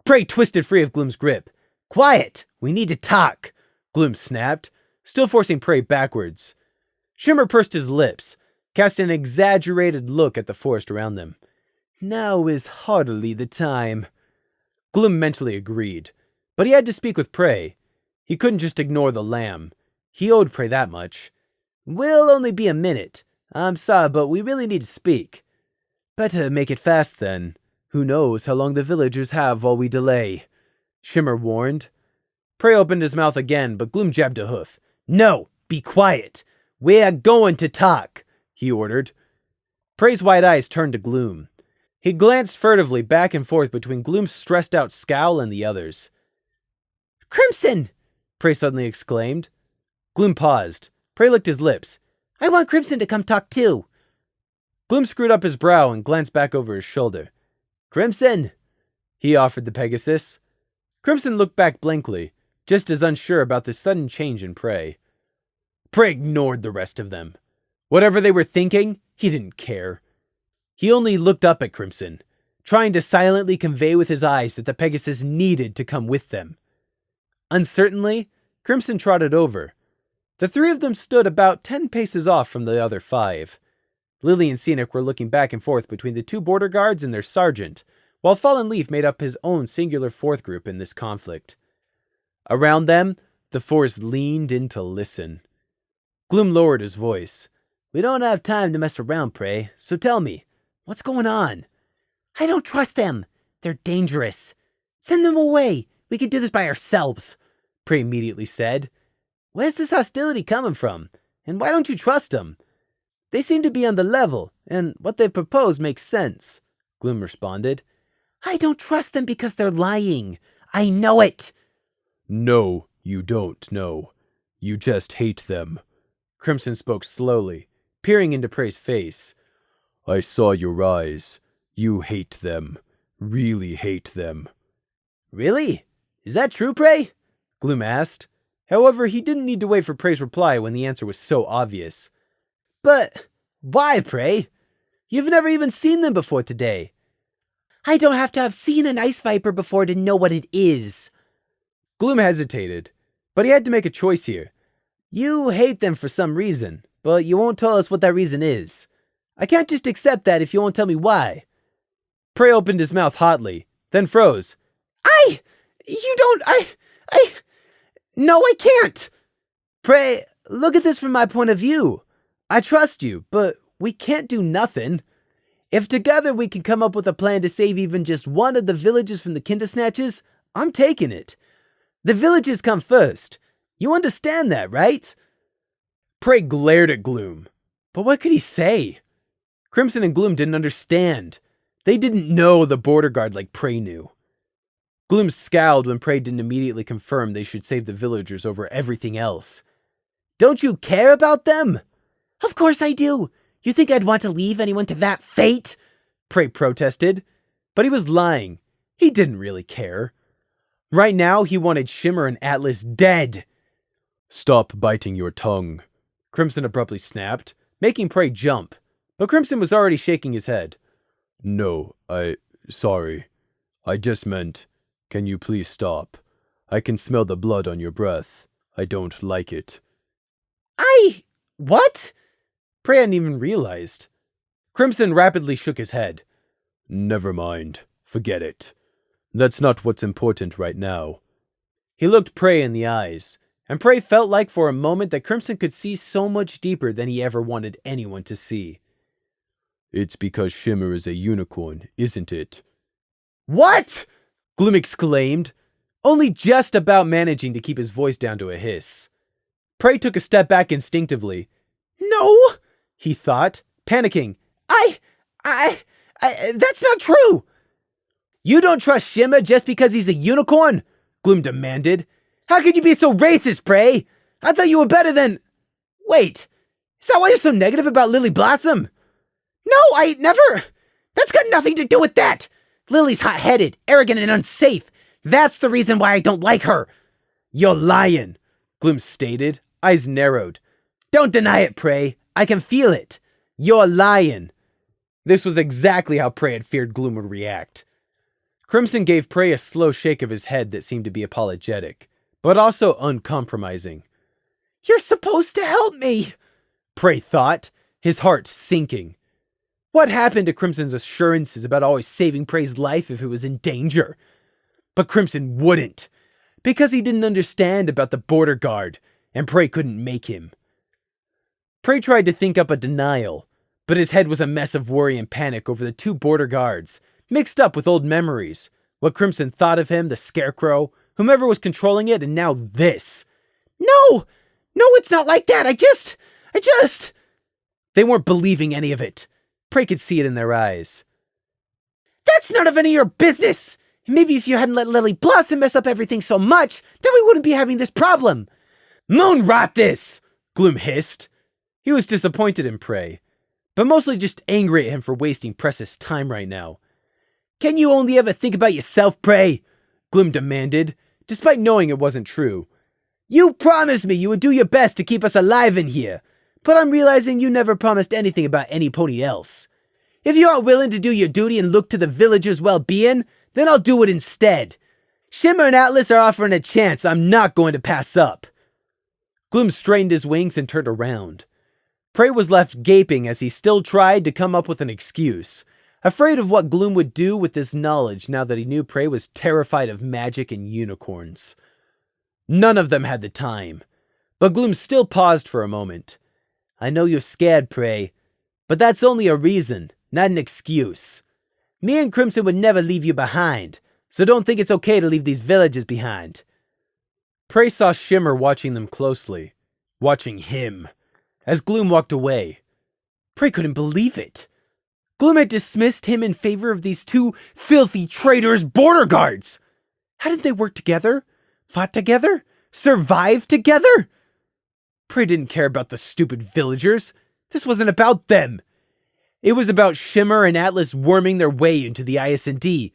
Prey twisted free of Gloom's grip. Quiet! We need to talk! Gloom snapped, still forcing Prey backwards. Shimmer pursed his lips, cast an exaggerated look at the forest around them. Now is hardly the time. Gloom mentally agreed, but he had to speak with Prey. He couldn't just ignore the lamb. He owed Prey that much. We'll only be a minute. I'm sorry, but we really need to speak. Better make it fast then. Who knows how long the villagers have while we delay? Shimmer warned. Prey opened his mouth again, but Gloom jabbed a hoof. No, be quiet. We're going to talk, he ordered. Prey's wide eyes turned to Gloom. He glanced furtively back and forth between Gloom's stressed-out scowl and the others. Crimson! Prey suddenly exclaimed. Gloom paused. Prey licked his lips. I want Crimson to come talk too. Gloom screwed up his brow and glanced back over his shoulder. Crimson, he offered the Pegasus. Crimson looked back blankly, just as unsure about the sudden change in Prey. Prey ignored the rest of them. Whatever they were thinking, he didn't care. He only looked up at Crimson, trying to silently convey with his eyes that the Pegasus needed to come with them. Uncertainly, Crimson trotted over. The three of them stood about 10 paces off from the other 5. Lily and Scenic were looking back and forth between the 2 border guards and their sergeant, while Fallen Leaf made up his own singular 4th group in this conflict. Around them, the forest leaned in to listen. Gloom lowered his voice. We don't have time to mess around, Prey, so tell me, what's going on? I don't trust them. They're dangerous. Send them away. We can do this by ourselves, Prey immediately said. Where's this hostility coming from? And why don't you trust them? They seem to be on the level, and what they propose makes sense, Gloom responded. I don't trust them because they're lying. I know it. No, you don't know. You just hate them. Crimson spoke slowly, peering into Prey's face. I saw your eyes. You hate them. Really hate them. Really? Is that true, Prey? Gloom asked. However, he didn't need to wait for Prey's reply when the answer was so obvious. But why, Prey? You've never even seen them before today. I don't have to have seen an ice viper before to know what it is. Gloom hesitated, but he had to make a choice here. You hate them for some reason, but you won't tell us what that reason is. I can't just accept that if you won't tell me why. Prey opened his mouth hotly, then froze. No, I can't. Prey, look at this from my point of view. I trust you, but we can't do nothing. If together we can come up with a plan to save even just one of the villages from the Kindersnatches, I'm taking it. The villages come first. You understand that, right? Prey glared at Gloom. But what could he say? Crimson and Gloom didn't understand. They didn't know the border guard like Prey knew. Gloom scowled when Prey didn't immediately confirm they should save the villagers over everything else. Don't you care about them? Of course I do. You think I'd want to leave anyone to that fate? Prey protested, but he was lying. He didn't really care. Right now, he wanted Shimmer and Atlas dead. Stop biting your tongue, Crimson abruptly snapped, making Prey jump, but Crimson was already shaking his head. No, sorry. I just meant, can you please stop? I can smell the blood on your breath. I don't like it. What? Prey hadn't even realized. Crimson rapidly shook his head. Never mind. Forget it. That's not what's important right now. He looked Prey in the eyes, and Prey felt like for a moment that Crimson could see so much deeper than he ever wanted anyone to see. It's because Shimmer is a unicorn, isn't it? What? Gloom exclaimed, only just about managing to keep his voice down to a hiss. Prey took a step back instinctively. No, he thought, panicking. That's not true. You don't trust Shimmer just because he's a unicorn? Gloom demanded. How could you be so racist, Prey? I thought you were better than... Wait, is that why you're so negative about Lily Blossom? No, I never... That's got nothing to do with that. Lily's hot-headed, arrogant, and unsafe. That's the reason why I don't like her. You're lying, Gloom stated, eyes narrowed. Don't deny it, Prey. I can feel it. You're lying. This was exactly how Prey had feared Gloom would react. Crimson gave Prey a slow shake of his head that seemed to be apologetic, but also uncompromising. You're supposed to help me, Prey thought, his heart sinking. What happened to Crimson's assurances about always saving Prey's life if it was in danger? But Crimson wouldn't, because he didn't understand about the border guard, and Prey couldn't make him. Prey tried to think up a denial, but his head was a mess of worry and panic over the two border guards, mixed up with old memories, what Crimson thought of him, the Scarecrow, whomever was controlling it, and now this. No, it's not like that. I just... They weren't believing any of it. Prey could see it in their eyes. That's none of any of your business. Maybe if you hadn't let Lily Blossom mess up everything so much, then we wouldn't be having this problem. Moon rot this, Gloom hissed. He was disappointed in Prey, but mostly just angry at him for wasting precious time right now. Can you only ever think about yourself, Prey? Gloom demanded, despite knowing it wasn't true. You promised me you would do your best to keep us alive in here, but I'm realizing you never promised anything about any pony else. If you aren't willing to do your duty and look to the villagers' well-being, then I'll do it instead. Shimmer and Atlas are offering a chance I'm not going to pass up. Gloom strained his wings and turned around. Prey was left gaping as he still tried to come up with an excuse, afraid of what Gloom would do with this knowledge now that he knew Prey was terrified of magic and unicorns. None of them had the time, but Gloom still paused for a moment. I know you're scared, Prey, but that's only a reason, not an excuse. Me and Crimson would never leave you behind, so don't think it's okay to leave these villagers behind. Prey saw Shimmer watching them closely, watching him, as Gloom walked away. Prey couldn't believe it. Gloom had dismissed him in favor of these two filthy traitors border guards. Hadn't they worked together? Fought together? Survived together? Prey didn't care about the stupid villagers. This wasn't about them. It was about Shimmer and Atlas worming their way into the IS&D.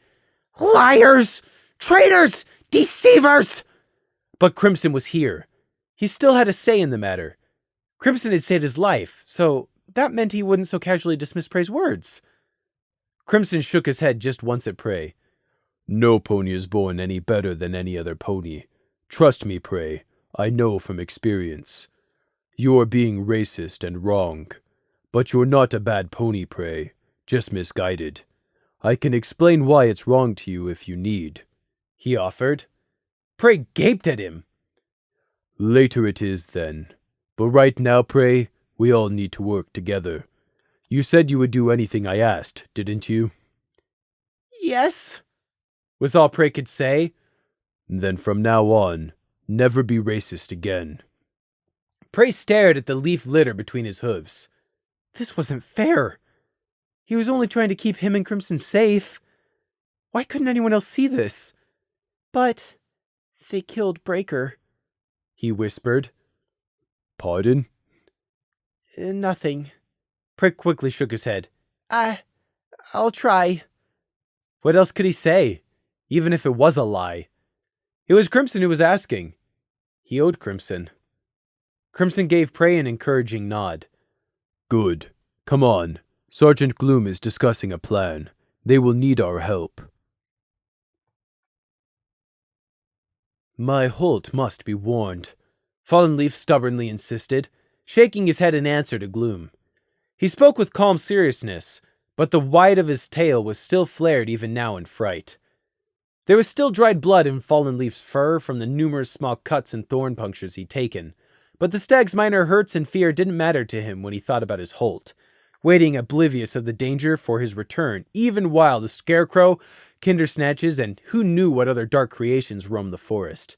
Liars! Traitors! Deceivers! But Crimson was here. He still had a say in the matter. Crimson had saved his life, so that meant he wouldn't so casually dismiss Prey's words. Crimson shook his head just once at Prey. No pony is born any better than any other pony. Trust me, Prey. I know from experience. You are being racist and wrong. But you're not a bad pony, Prey. Just misguided. I can explain why it's wrong to you if you need, he offered. Prey gaped at him. Later it is, then. But right now, Prey, we all need to work together. You said you would do anything I asked, didn't you? Yes, was all Prey could say. Then from now on, never be racist again. Prey stared at the leaf litter between his hooves. This wasn't fair. He was only trying to keep him and Crimson safe. Why couldn't anyone else see this? But they killed Breaker, he whispered. Pardon? Nothing. Pray quickly shook his head. I'll try. What else could he say, even if it was a lie? It was Crimson who was asking. He owed Crimson. Crimson gave Prey an encouraging nod. Good. Come on. Sergeant Gloom is discussing a plan. They will need our help. My Holt must be warned, Fallen Leaf stubbornly insisted, shaking his head in answer to Gloom. He spoke with calm seriousness, but the white of his tail was still flared even now in fright. There was still dried blood in Fallen Leaf's fur from the numerous small cuts and thorn punctures he'd taken, but the stag's minor hurts and fear didn't matter to him when he thought about his Holt, waiting oblivious of the danger for his return, even while the Scarecrow, Kindersnatches, and who knew what other dark creations roamed the forest.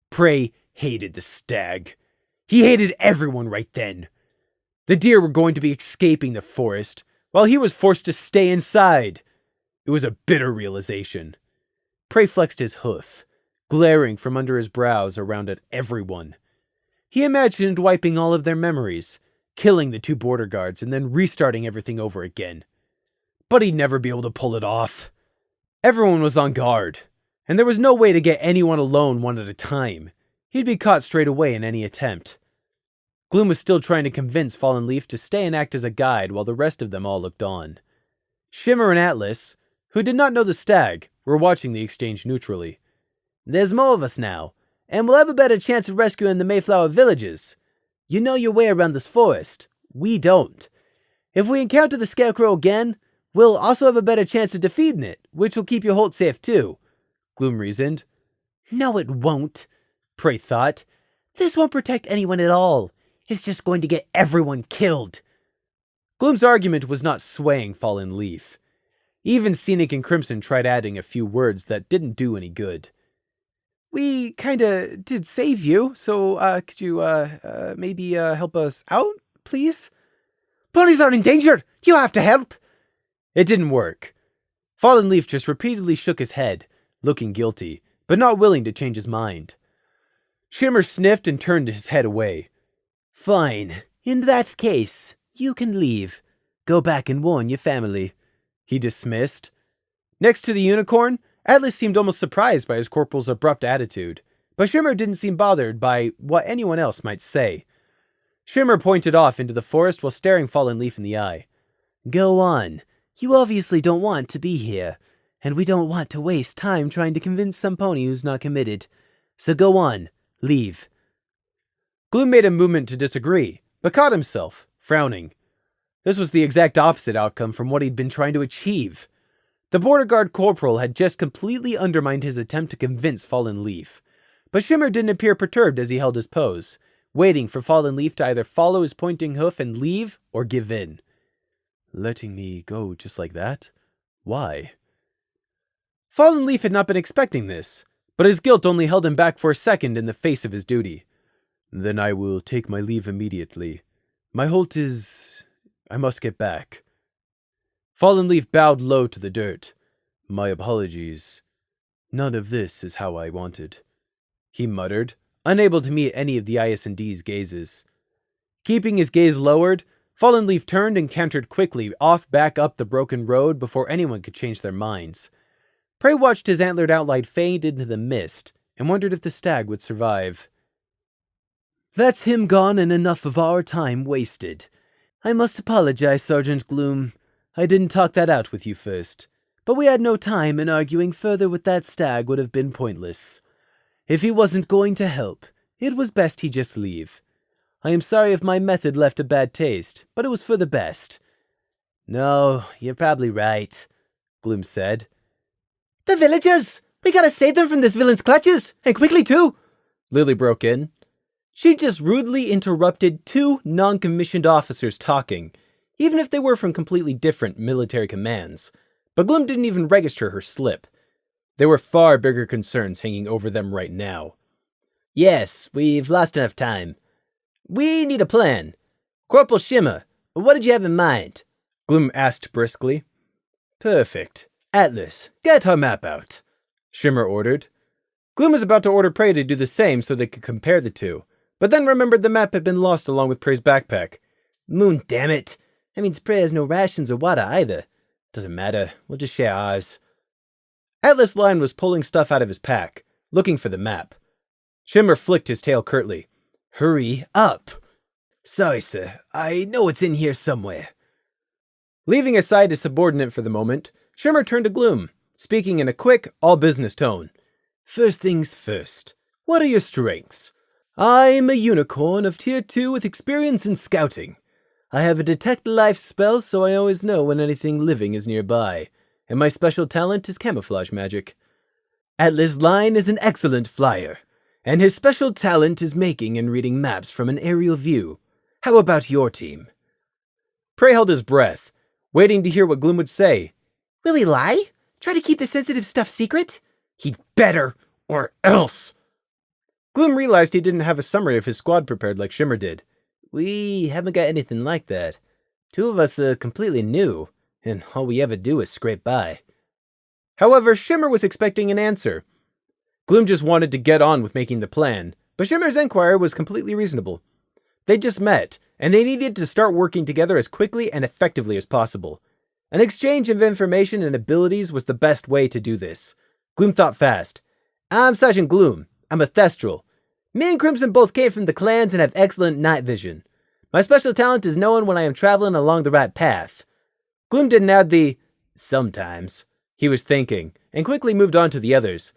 Prey hated the stag. He hated everyone right then. The deer were going to be escaping the forest, while he was forced to stay inside. It was a bitter realization. Prey flexed his hoof, glaring from under his brows around at everyone. He imagined wiping all of their memories, killing the 2 border guards, and then restarting everything over again. But he'd never be able to pull it off. Everyone was on guard, and there was no way to get anyone alone one at a time. He'd be caught straight away in any attempt. Gloom was still trying to convince Fallen Leaf to stay and act as a guide while the rest of them all looked on. Shimmer and Atlas, who did not know the stag, were watching the exchange neutrally. There's more of us now, and we'll have a better chance of rescuing the Mayflower villages. You know your way around this forest. We don't. If we encounter the Scarecrow again, we'll also have a better chance of defeating it, which will keep your Holt safe too, Gloom reasoned. No, it won't, Prey thought. This won't protect anyone at all. It's just going to get everyone killed. Gloom's argument was not swaying Fallen Leaf. Even Scenic and Crimson tried adding a few words that didn't do any good. We kinda did save you, so could you maybe help us out, please? Ponies are in danger! You have to help! It didn't work. Fallen Leaf just repeatedly shook his head, looking guilty, but not willing to change his mind. Shimmer sniffed and turned his head away. Fine. In that case, you can leave. Go back and warn your family, he dismissed. Next to the unicorn, Atlas seemed almost surprised by his corporal's abrupt attitude, but Shimmer didn't seem bothered by what anyone else might say. Shimmer pointed off into the forest while staring Fallen Leaf in the eye. Go on. You obviously don't want to be here, and we don't want to waste time trying to convince some pony who's not committed. So go on. Leave. Gloom made a movement to disagree, but caught himself, frowning. This was the exact opposite outcome from what he'd been trying to achieve. The border guard corporal had just completely undermined his attempt to convince Fallen Leaf, but Shimmer didn't appear perturbed as he held his pose, waiting for Fallen Leaf to either follow his pointing hoof and leave or give in. Letting me go just like that? Why? Fallen Leaf had not been expecting this, but his guilt only held him back for a second in the face of his duty. Then I will take my leave immediately. My Holt is... I must get back. Fallen Leaf bowed low to the dirt. My apologies. None of this is how I wanted, he muttered, unable to meet any of the IS&D's gazes. Keeping his gaze lowered, Fallen Leaf turned and cantered quickly off back up the broken road before anyone could change their minds. Prey watched his antlered outline fade into the mist and wondered if the stag would survive. That's him gone and enough of our time wasted. I must apologize, Sergeant Gloom. I didn't talk that out with you first, but we had no time, and arguing further with that stag would have been pointless. If he wasn't going to help, it was best he just leave. I am sorry if my method left a bad taste, but it was for the best. No, you're probably right, Gloom said. The villagers! We gotta save them from this villain's clutches, and quickly too! Lily broke in. She just rudely interrupted 2 non-commissioned officers talking, even if they were from completely different military commands. But Gloom didn't even register her slip. There were far bigger concerns hanging over them right now. Yes, we've lost enough time. We need a plan. Corporal Shimmer, what did you have in mind? Gloom asked briskly. Perfect. Atlas, get our map out, Shimmer ordered. Gloom was about to order Prey to do the same so they could compare the two, but then remembered the map had been lost along with Prey's backpack. Moon, damn it. That means Prey has no rations or water either. Doesn't matter. We'll just share ours. Atlas Lion was pulling stuff out of his pack, looking for the map. Shimmer flicked his tail curtly. Hurry up. Sorry, sir. I know it's in here somewhere. Leaving aside his subordinate for the moment, Shimmer turned to Gloom, speaking in a quick, all-business tone. First things first. What are your strengths? I'm a unicorn of Tier 2 with experience in scouting. I have a detect life spell, so I always know when anything living is nearby, and my special talent is camouflage magic. Atlas Lion is an excellent flyer, and his special talent is making and reading maps from an aerial view. How about your team? Prey held his breath, waiting to hear what Gloom would say. Will he lie? Try to keep the sensitive stuff secret? He'd better, or else. Gloom realized he didn't have a summary of his squad prepared like Shimmer did. We haven't got anything like that. Two of us are completely new, and all we ever do is scrape by. However, Shimmer was expecting an answer. Gloom just wanted to get on with making the plan, but Shimmer's inquiry was completely reasonable. They just met, and they needed to start working together as quickly and effectively as possible. An exchange of information and abilities was the best way to do this. Gloom thought fast. I'm Sergeant Gloom. I'm a Thestral. Me and Crimson both came from the clans and have excellent night vision. My special talent is knowing when I am traveling along the right path. Gloom didn't add the sometimes he was thinking, and quickly moved on to the others.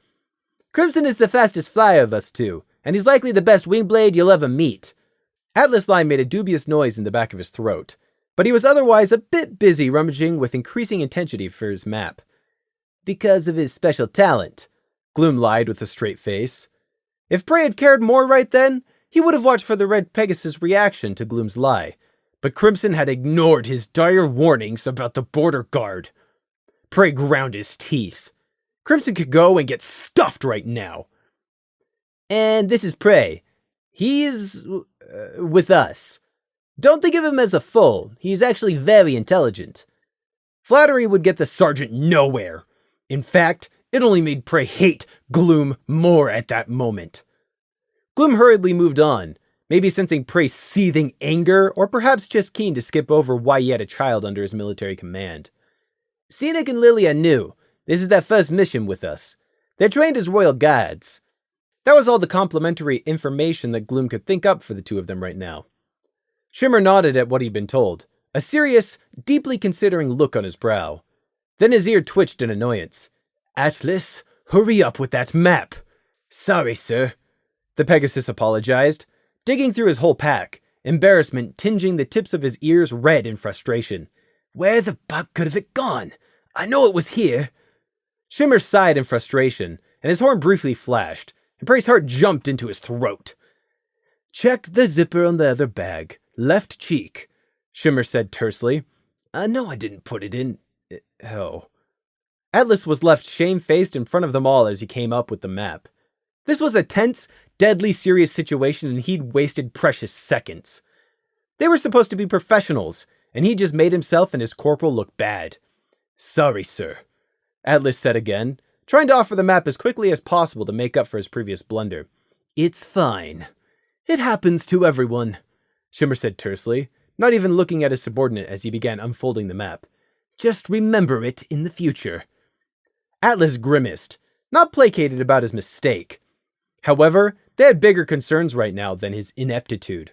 Crimson is the fastest flyer of us two, and he's likely the best wingblade you'll ever meet. Atlas Lion made a dubious noise in the back of his throat, but he was otherwise a bit busy rummaging with increasing intensity for his map. Because of his special talent, Gloom lied with a straight face. If Prey had cared more right then, he would have watched for the Red Pegasus' reaction to Gloom's lie, but Crimson had ignored his dire warnings about the border guard. Prey ground his teeth. Crimson could go and get stuffed right now. And this is Prey. He's with us. Don't think of him as a fool. He's actually very intelligent. Flattery would get the sergeant nowhere. In fact, it only made Prey hate Gloom more at that moment. Gloom hurriedly moved on, maybe sensing Prey's seething anger, or perhaps just keen to skip over why he had a child under his military command. Scenic and Lily are new. This is their first mission with us. They're trained as royal guides. That was all the complimentary information that Gloom could think up for the two of them right now. Shimmer nodded at what he'd been told, a serious, deeply considering look on his brow. Then his ear twitched in annoyance. Atlas, hurry up with that map. Sorry, sir. The Pegasus apologized, digging through his whole pack, embarrassment tinging the tips of his ears red in frustration. Where the buck could have it gone? I know it was here. Shimmer sighed in frustration, and his horn briefly flashed, and Prey's heart jumped into his throat. Check the zipper on the other bag. Left cheek, Shimmer said tersely. No, I didn't put it in. Oh. Atlas was left shamefaced in front of them all as he came up with the map. This was a tense, deadly serious situation, and he'd wasted precious seconds. They were supposed to be professionals, and he just made himself and his corporal look bad. Sorry, sir, Atlas said again, trying to offer the map as quickly as possible to make up for his previous blunder. It's fine. It happens to everyone, Shimmer said tersely, not even looking at his subordinate as he began unfolding the map. Just remember it in the future. Atlas grimaced, not placated about his mistake. However, they had bigger concerns right now than his ineptitude.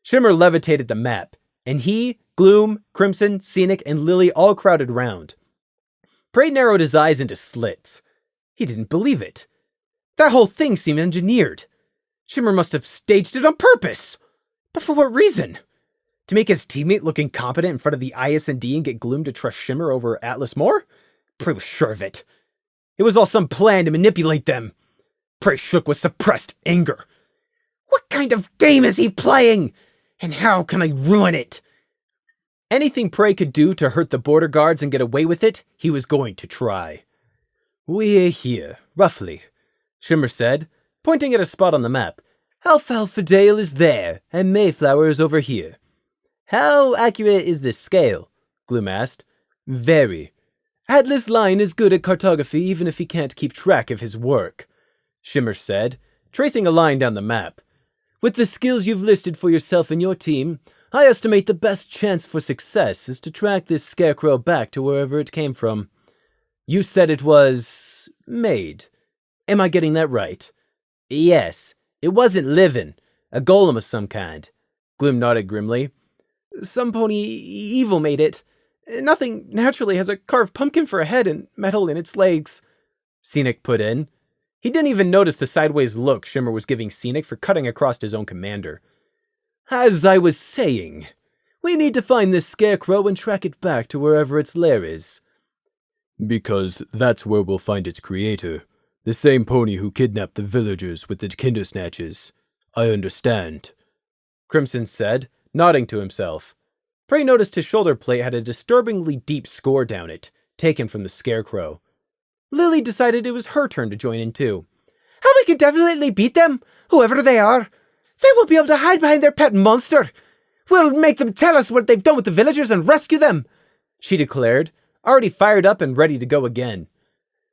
Shimmer levitated the map, and he, Gloom, Crimson, Scenic, and Lily all crowded round. Prey narrowed his eyes into slits. He didn't believe it. That whole thing seemed engineered. Shimmer must have staged it on purpose. But for what reason? To make his teammate look incompetent in front of the IS&D and get Gloom to trust Shimmer over Atlas more? Prey was sure of it. It was all some plan to manipulate them. Prey shook with suppressed anger. What kind of game is he playing? And how can I ruin it? Anything Prey could do to hurt the border guards and get away with it, he was going to try. We're here, roughly, Shimmer said, pointing at a spot on the map. Alfalfa Dale is there, and Mayflower is over here. How accurate is this scale? Gloom asked. Very. Atlas Line is good at cartography even if he can't keep track of his work, Shimmer said, tracing a line down the map. With the skills you've listed for yourself and your team, I estimate the best chance for success is to track this Scarecrow back to wherever it came from. You said it was made. Am I getting that right? Yes. It wasn't living. A golem of some kind. Gloom nodded grimly. Some pony evil made it. Nothing naturally has a carved pumpkin for a head and metal in its legs, Scenic put in. He didn't even notice the sideways look Shimmer was giving Scenic for cutting across his own commander. As I was saying, we need to find this Scarecrow and track it back to wherever its lair is. Because that's where we'll find its creator, the same pony who kidnapped the villagers with the Kindersnatches. I understand, Crimson said, nodding to himself. Prey noticed his shoulder plate had a disturbingly deep score down it, taken from the Scarecrow. Lily decided it was her turn to join in too. And we can definitely beat them, whoever they are. They won't be able to hide behind their pet monster. We'll make them tell us what they've done with the villagers and rescue them, she declared, already fired up and ready to go again.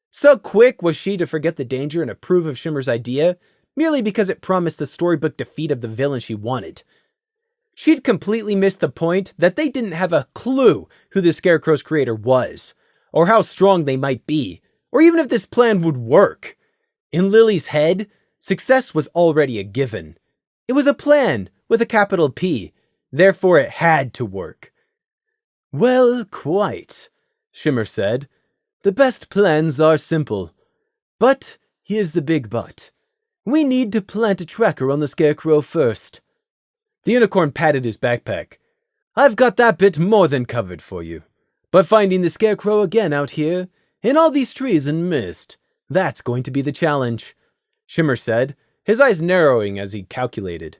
So quick was she to forget the danger and approve of Shimmer's idea, merely because it promised the storybook defeat of the villain she wanted. She'd completely missed the point that they didn't have a clue who the Scarecrow's creator was, or how strong they might be, or even if this plan would work. In Lily's head, success was already a given. It was a plan, with a capital P, therefore it had to work. Well, quite, Shimmer said. The best plans are simple. But here's the big but. We need to plant a tracker on the Scarecrow first. The unicorn patted his backpack. I've got that bit more than covered for you. But finding the Scarecrow again out here, in all these trees and mist, that's going to be the challenge, Shimmer said, his eyes narrowing as he calculated.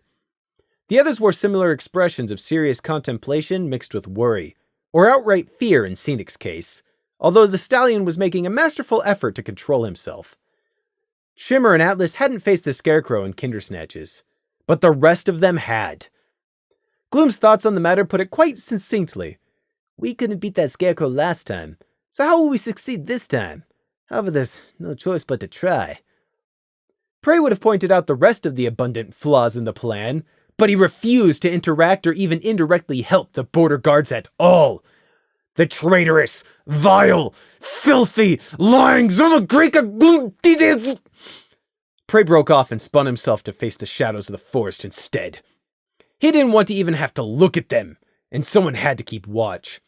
The others wore similar expressions of serious contemplation mixed with worry, or outright fear in Scenic's case, although the stallion was making a masterful effort to control himself. Shimmer and Atlas hadn't faced the Scarecrow in Kindersnatches, but the rest of them had. Gloom's thoughts on the matter put it quite succinctly. We couldn't beat that Scarecrow last time, so how will we succeed this time? However, there's no choice but to try. Prey would have pointed out the rest of the abundant flaws in the plan, but he refused to interact or even indirectly help the border guards at all. The traitorous, vile, filthy, lying Zomagreeka. Prey broke off and spun himself to face the shadows of the forest instead. He didn't want to even have to look at them, and someone had to keep watch.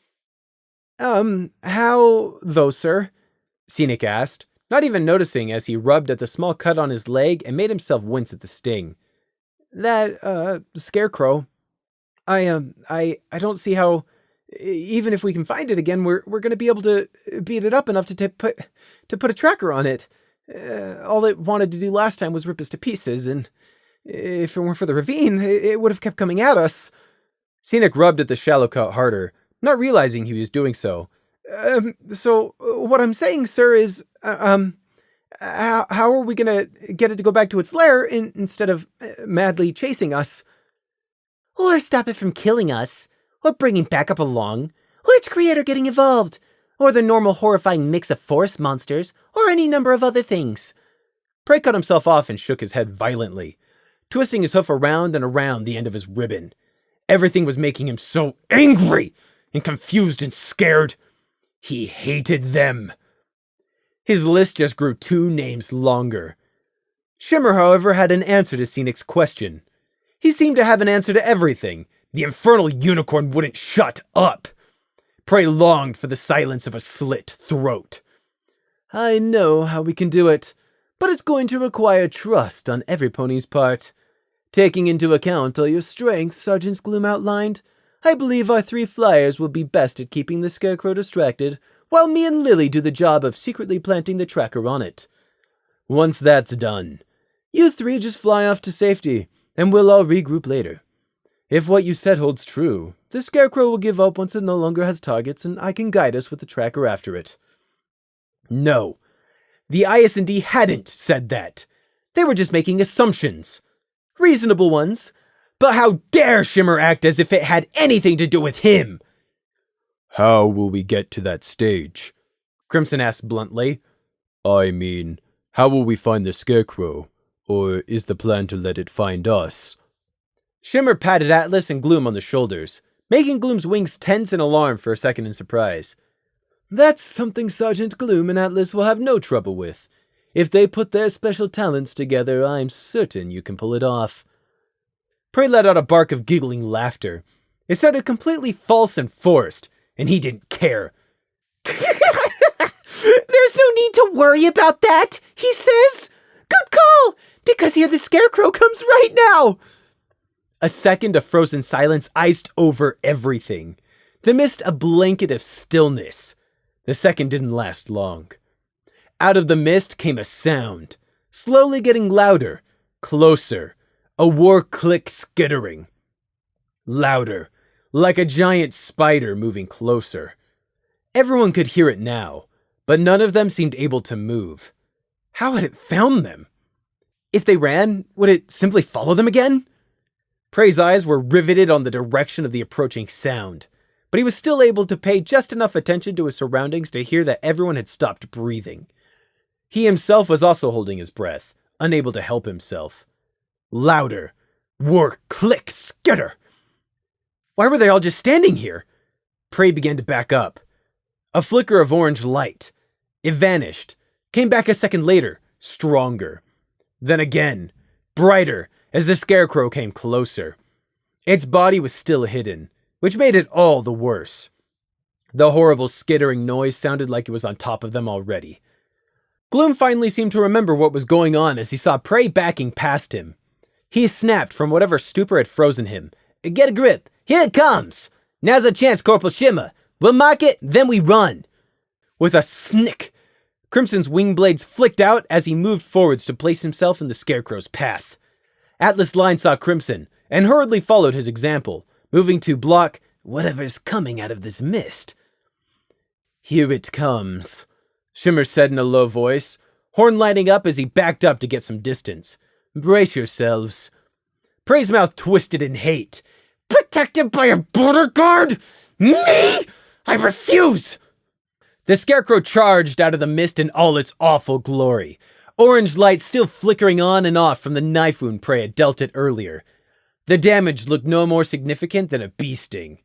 How, though, sir? Scenic asked, not even noticing as he rubbed at the small cut on his leg and made himself wince at the sting. That, Scarecrow. I don't see how, even if we can find it again, we're gonna be able to beat it up enough to put a tracker on it. All it wanted to do last time was rip us to pieces, and if it weren't for the ravine, it would have kept coming at us. Scenic rubbed at the shallow cut harder, not realizing he was doing so. So what I'm saying, sir, is, how are we gonna get it to go back to its lair instead of madly chasing us? Or stop it from killing us, or bringing backup along, or its creator getting involved, or the normal horrifying mix of forest monsters, or any number of other things. Prey cut himself off and shook his head violently, twisting his hoof around and around the end of his ribbon. Everything was making him so angry and confused and scared. He hated them. His list just grew 2 names longer. Shimmer, however, had an answer to Scenic's question. He seemed to have an answer to everything. The infernal unicorn wouldn't shut up. Prey longed for the silence of a slit throat. I know how we can do it, but it's going to require trust on every pony's part. Taking into account all your strengths Sergeant Gloom outlined, I believe our 3 flyers will be best at keeping the Scarecrow distracted, while me and Lily do the job of secretly planting the tracker on it. Once that's done, you 3 just fly off to safety, and we'll all regroup later. If what you said holds true, the Scarecrow will give up once it no longer has targets, and I can guide us with the tracker after it. No, the IS&D hadn't said that. They were just making assumptions. Reasonable ones. But how dare Shimmer act as if it had anything to do with him? How will we get to that stage? Crimson asked bluntly. I mean, how will we find the Scarecrow? Or is the plan to let it find us? Shimmer patted Atlas and Gloom on the shoulders, making Gloom's wings tense in alarm for a second in surprise. That's something Sergeant Gloom and Atlas will have no trouble with. If they put their special talents together, I'm certain you can pull it off. Prey let out a bark of giggling laughter. It sounded completely false and forced, and he didn't care. There's no need to worry about that, he says. Good call, because here the Scarecrow comes right now. A second of frozen silence iced over everything. The mist a blanket of stillness. The second didn't last long. Out of the mist came a sound, slowly getting louder, closer, a war-click skittering. Louder, like a giant spider moving closer. Everyone could hear it now, but none of them seemed able to move. How had it found them? If they ran, would it simply follow them again? Prey's eyes were riveted on the direction of the approaching sound, but he was still able to pay just enough attention to his surroundings to hear that everyone had stopped breathing. He himself was also holding his breath, unable to help himself. Louder. War click skitter. Why were they all just standing here? Prey began to back up. A flicker of orange light. It vanished. Came back a second later, stronger. Then again, brighter, as the Scarecrow came closer. Its body was still hidden, which made it all the worse. The horrible skittering noise sounded like it was on top of them already. Gloom finally seemed to remember what was going on as he saw Prey backing past him. He snapped from whatever stupor had frozen him. Get a grip! Here it comes! Now's a chance, Corporal Shimmer! We'll mark it, then we run! With a snick, Crimson's wing blades flicked out as he moved forwards to place himself in the Scarecrow's path. Atlas Line saw Crimson and hurriedly followed his example, moving to block whatever's coming out of this mist. Here it comes, Shimmer said in a low voice, horn lighting up as he backed up to get some distance. Brace yourselves. Prey's mouth twisted in hate. Protected by a border guard? Me? I refuse! The Scarecrow charged out of the mist in all its awful glory. Orange light still flickering on and off from the knife wound Prey had dealt it earlier. The damage looked no more significant than a bee sting.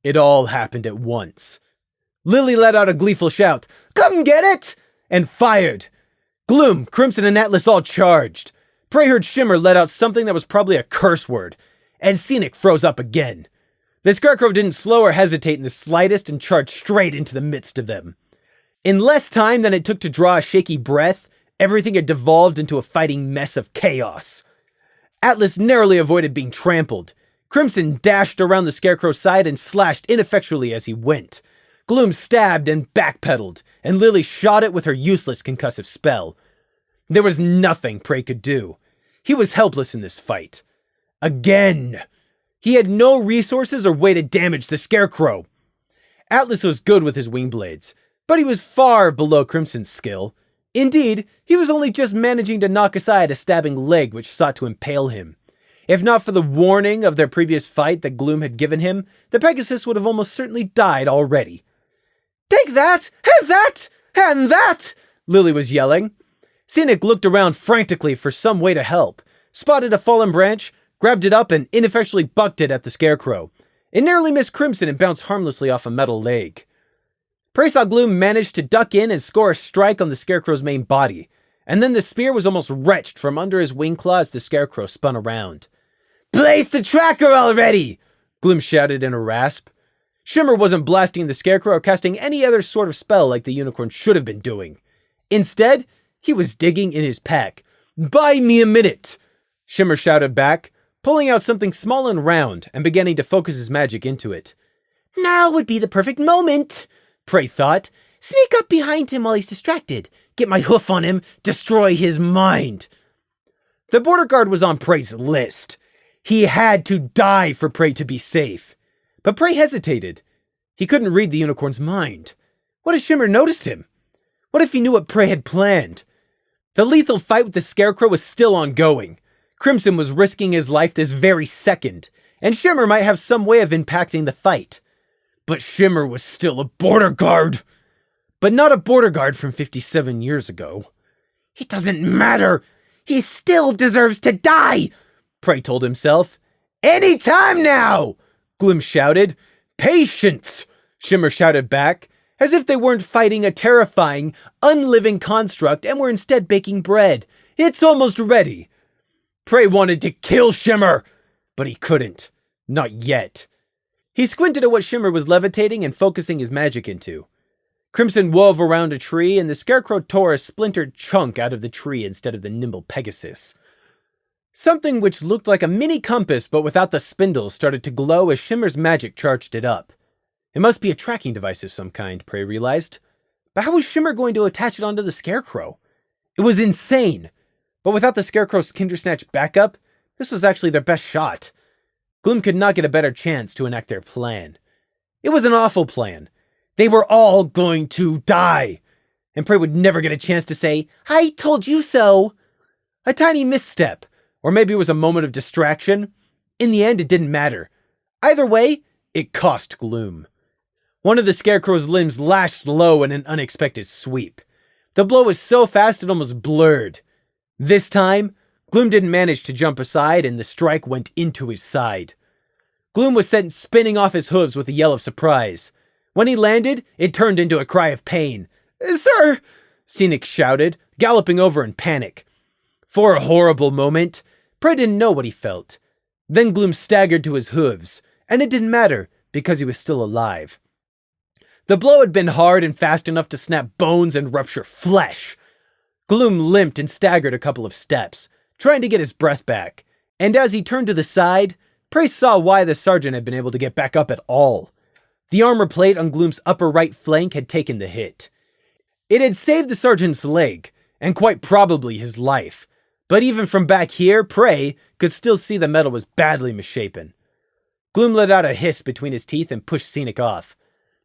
It all happened at once. Lily let out a gleeful shout, "Come get it!" and fired. Gloom, Crimson, and Atlas all charged. Prey heard Shimmer let out something that was probably a curse word, and Scenic froze up again. The Scarecrow didn't slow or hesitate in the slightest and charged straight into the midst of them. In less time than it took to draw a shaky breath, everything had devolved into a fighting mess of chaos. Atlas narrowly avoided being trampled. Crimson dashed around the Scarecrow's side and slashed ineffectually as he went. Gloom stabbed and backpedaled, and Lily shot it with her useless concussive spell. There was nothing Prey could do. He was helpless in this fight. Again! He had no resources or way to damage the Scarecrow. Atlas was good with his wing blades, but he was far below Crimson's skill. Indeed, he was only just managing to knock aside a stabbing leg which sought to impale him. If not for the warning of their previous fight that Gloom had given him, the Pegasus would have almost certainly died already. "Take that! And that! And that!" Lily was yelling. Scenic looked around frantically for some way to help, spotted a fallen branch, grabbed it up, and ineffectually bucked it at the Scarecrow. It narrowly missed Crimson and bounced harmlessly off a metal leg. Prey saw Gloom managed to duck in and score a strike on the Scarecrow's main body, and then the spear was almost wrenched from under his wing claw as the Scarecrow spun around. "Place the tracker already!" Gloom shouted in a rasp. Shimmer wasn't blasting the Scarecrow or casting any other sort of spell like the unicorn should have been doing. Instead, he was digging in his pack. "Buy me a minute!" Shimmer shouted back, pulling out something small and round and beginning to focus his magic into it. "Now would be the perfect moment," Prey thought. "Sneak up behind him while he's distracted. Get my hoof on him. Destroy his mind." The border guard was on Prey's list. He had to die for Prey to be safe. But Prey hesitated. He couldn't read the unicorn's mind. What if Shimmer noticed him? What if he knew what Prey had planned? The lethal fight with the Scarecrow was still ongoing. Crimson was risking his life this very second, and Shimmer might have some way of impacting the fight. But Shimmer was still a border guard. But not a border guard from 57 years ago. It doesn't matter. He still deserves to die, Prey told himself. Any time now, Gloom shouted. Patience, Shimmer shouted back, as if they weren't fighting a terrifying, unliving construct and were instead baking bread. It's almost ready. Prey wanted to kill Shimmer, but he couldn't. Not yet. He squinted at what Shimmer was levitating and focusing his magic into. Crimson wove around a tree, and the Scarecrow tore a splintered chunk out of the tree instead of the nimble Pegasus. Something which looked like a mini compass but without the spindle started to glow as Shimmer's magic charged it up. It must be a tracking device of some kind, Prey realized. But how was Shimmer going to attach it onto the Scarecrow? It was insane! But without the Scarecrow's Kindersnatch backup, this was actually their best shot. Gloom could not get a better chance to enact their plan. It was an awful plan. They were all going to die. And Prey would never get a chance to say, "I told you so." A tiny misstep. Or maybe it was a moment of distraction. In the end, it didn't matter. Either way, it cost Gloom. One of the Scarecrow's limbs lashed low in an unexpected sweep. The blow was so fast it almost blurred. This time, Gloom didn't manage to jump aside and the strike went into his side. Gloom was sent spinning off his hooves with a yell of surprise. When he landed, it turned into a cry of pain. "Sir!" Scenic shouted, galloping over in panic. For a horrible moment, Prey didn't know what he felt. Then Gloom staggered to his hooves, and it didn't matter because he was still alive. The blow had been hard and fast enough to snap bones and rupture flesh. Gloom limped and staggered a couple of steps, trying to get his breath back, and as he turned to the side, Prey saw why the sergeant had been able to get back up at all. The armor plate on Gloom's upper right flank had taken the hit. It had saved the sergeant's leg, and quite probably his life. But even from back here, Prey could still see the metal was badly misshapen. Gloom let out a hiss between his teeth and pushed Scenic off.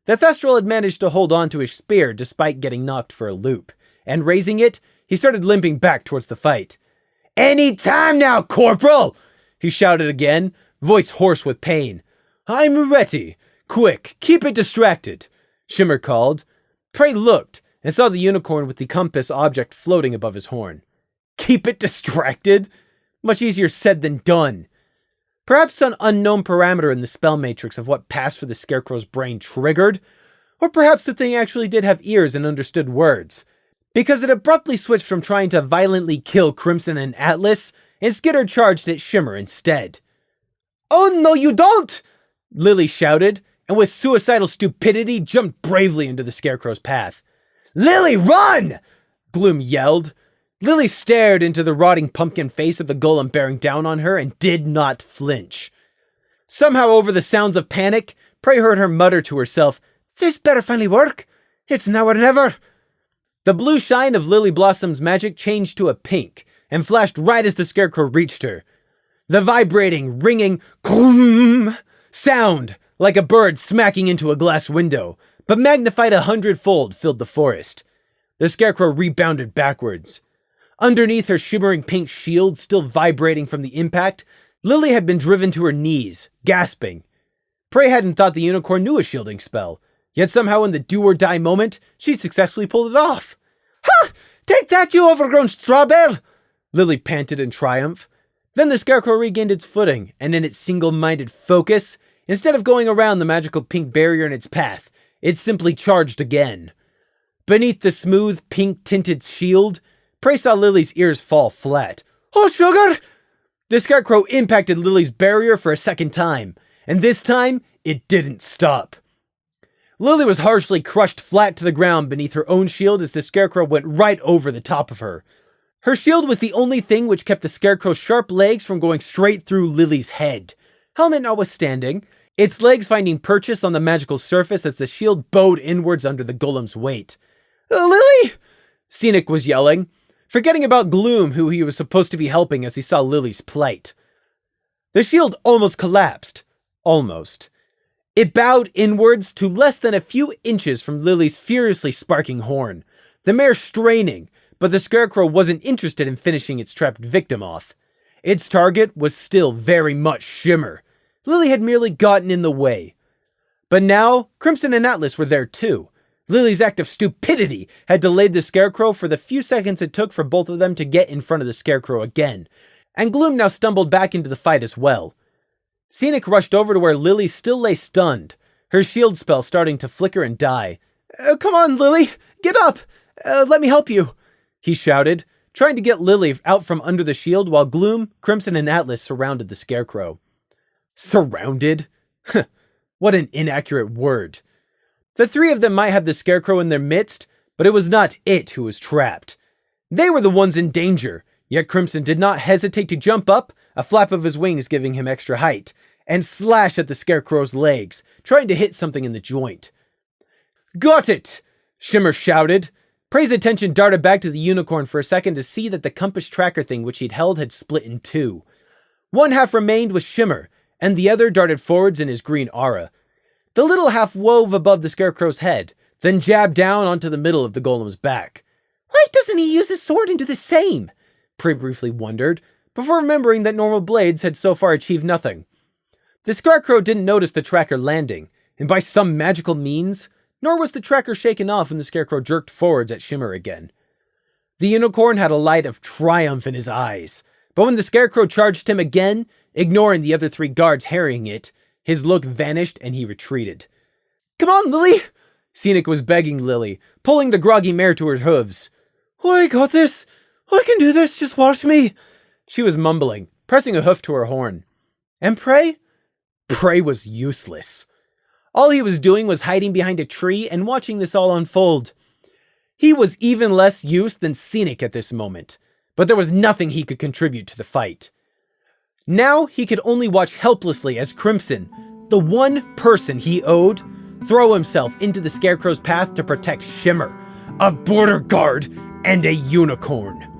The Thestral had managed to hold on to his spear despite getting knocked for a loop, and raising it, he started limping back towards the fight. "Any time now, Corporal!" he shouted again, voice hoarse with pain. "I'm ready. Quick, keep it distracted," Shimmer called. Prey looked and saw the unicorn with the compass object floating above his horn. Keep it distracted? Much easier said than done. Perhaps some unknown parameter in the spell matrix of what passed for the Scarecrow's brain triggered, or perhaps the thing actually did have ears and understood words, because it abruptly switched from trying to violently kill Crimson and Atlas, and Skitter charged at Shimmer instead. "Oh no you don't!" Lily shouted, and with suicidal stupidity jumped bravely into the Scarecrow's path. "Lily, run!" Gloom yelled. Lily stared into the rotting pumpkin face of the golem bearing down on her and did not flinch. Somehow over the sounds of panic, Prey heard her mutter to herself, "This better finally work. It's now or never." The blue shine of Lily Blossom's magic changed to a pink and flashed right as the Scarecrow reached her. The vibrating, ringing "Krum" sound, like a bird smacking into a glass window, but magnified 100-fold, filled the forest. The Scarecrow rebounded backwards. Underneath her shimmering pink shield, still vibrating from the impact, Lily had been driven to her knees, gasping. Prey hadn't thought the unicorn knew a shielding spell, yet somehow in the do-or-die moment, she successfully pulled it off. "Ha! Take that, you overgrown strawberry!" Lily panted in triumph. Then the Scarecrow regained its footing, and in its single-minded focus, instead of going around the magical pink barrier in its path, it simply charged again. Beneath the smooth, pink-tinted shield, Prey saw Lily's ears fall flat. "Oh, sugar!" The Scarecrow impacted Lily's barrier for a second time, and this time, it didn't stop. Lily was harshly crushed flat to the ground beneath her own shield as the Scarecrow went right over the top of her. Her shield was the only thing which kept the Scarecrow's sharp legs from going straight through Lily's head. Helmet notwithstanding, its legs finding purchase on the magical surface as the shield bowed inwards under the golem's weight. "Lily!" Scenic was yelling, forgetting about Gloom, who he was supposed to be helping as he saw Lily's plight. The shield almost collapsed. Almost. It bowed inwards to less than a few inches from Lily's furiously sparking horn, the mare straining, but the Scarecrow wasn't interested in finishing its trapped victim off. Its target was still very much Shimmer. Lily had merely gotten in the way. But now, Crimson and Atlas were there too. Lily's act of stupidity had delayed the Scarecrow for the few seconds it took for both of them to get in front of the Scarecrow again, and Gloom now stumbled back into the fight as well. Scenic rushed over to where Lily still lay stunned, her shield spell starting to flicker and die. Come on, Lily! Get up! Let me help you! He shouted, trying to get Lily out from under the shield while Gloom, Crimson, and Atlas surrounded the Scarecrow. Surrounded? What an inaccurate word. The three of them might have the Scarecrow in their midst, but it was not it who was trapped. They were the ones in danger, yet Crimson did not hesitate to jump up, a flap of his wings giving him extra height, and slash at the Scarecrow's legs, trying to hit something in the joint. Got it! Shimmer shouted. Prey's attention darted back to the unicorn for a second to see that the compass tracker thing which he'd held had split in two. One half remained with Shimmer, and the other darted forwards in his green aura. The little half wove above the Scarecrow's head, then jabbed down onto the middle of the golem's back. Why doesn't he use his sword and do the same? Prey briefly wondered, before remembering that normal blades had so far achieved nothing. The Scarecrow didn't notice the tracker landing, and by some magical means, nor was the tracker shaken off when the Scarecrow jerked forwards at Shimmer again. The unicorn had a light of triumph in his eyes, but when the Scarecrow charged him again, ignoring the other three guards harrying it, his look vanished and he retreated. Come on, Lily! Scenic was begging Lily, pulling the groggy mare to her hooves. I got this! I can do this, just watch me! She was mumbling, pressing a hoof to her horn. And Prey? Prey was useless. All he was doing was hiding behind a tree and watching this all unfold. He was even less used than Scenic at this moment, but there was nothing he could contribute to the fight. Now he could only watch helplessly as Crimson, the one person he owed, throw himself into the Scarecrow's path to protect Shimmer, a border guard and a unicorn.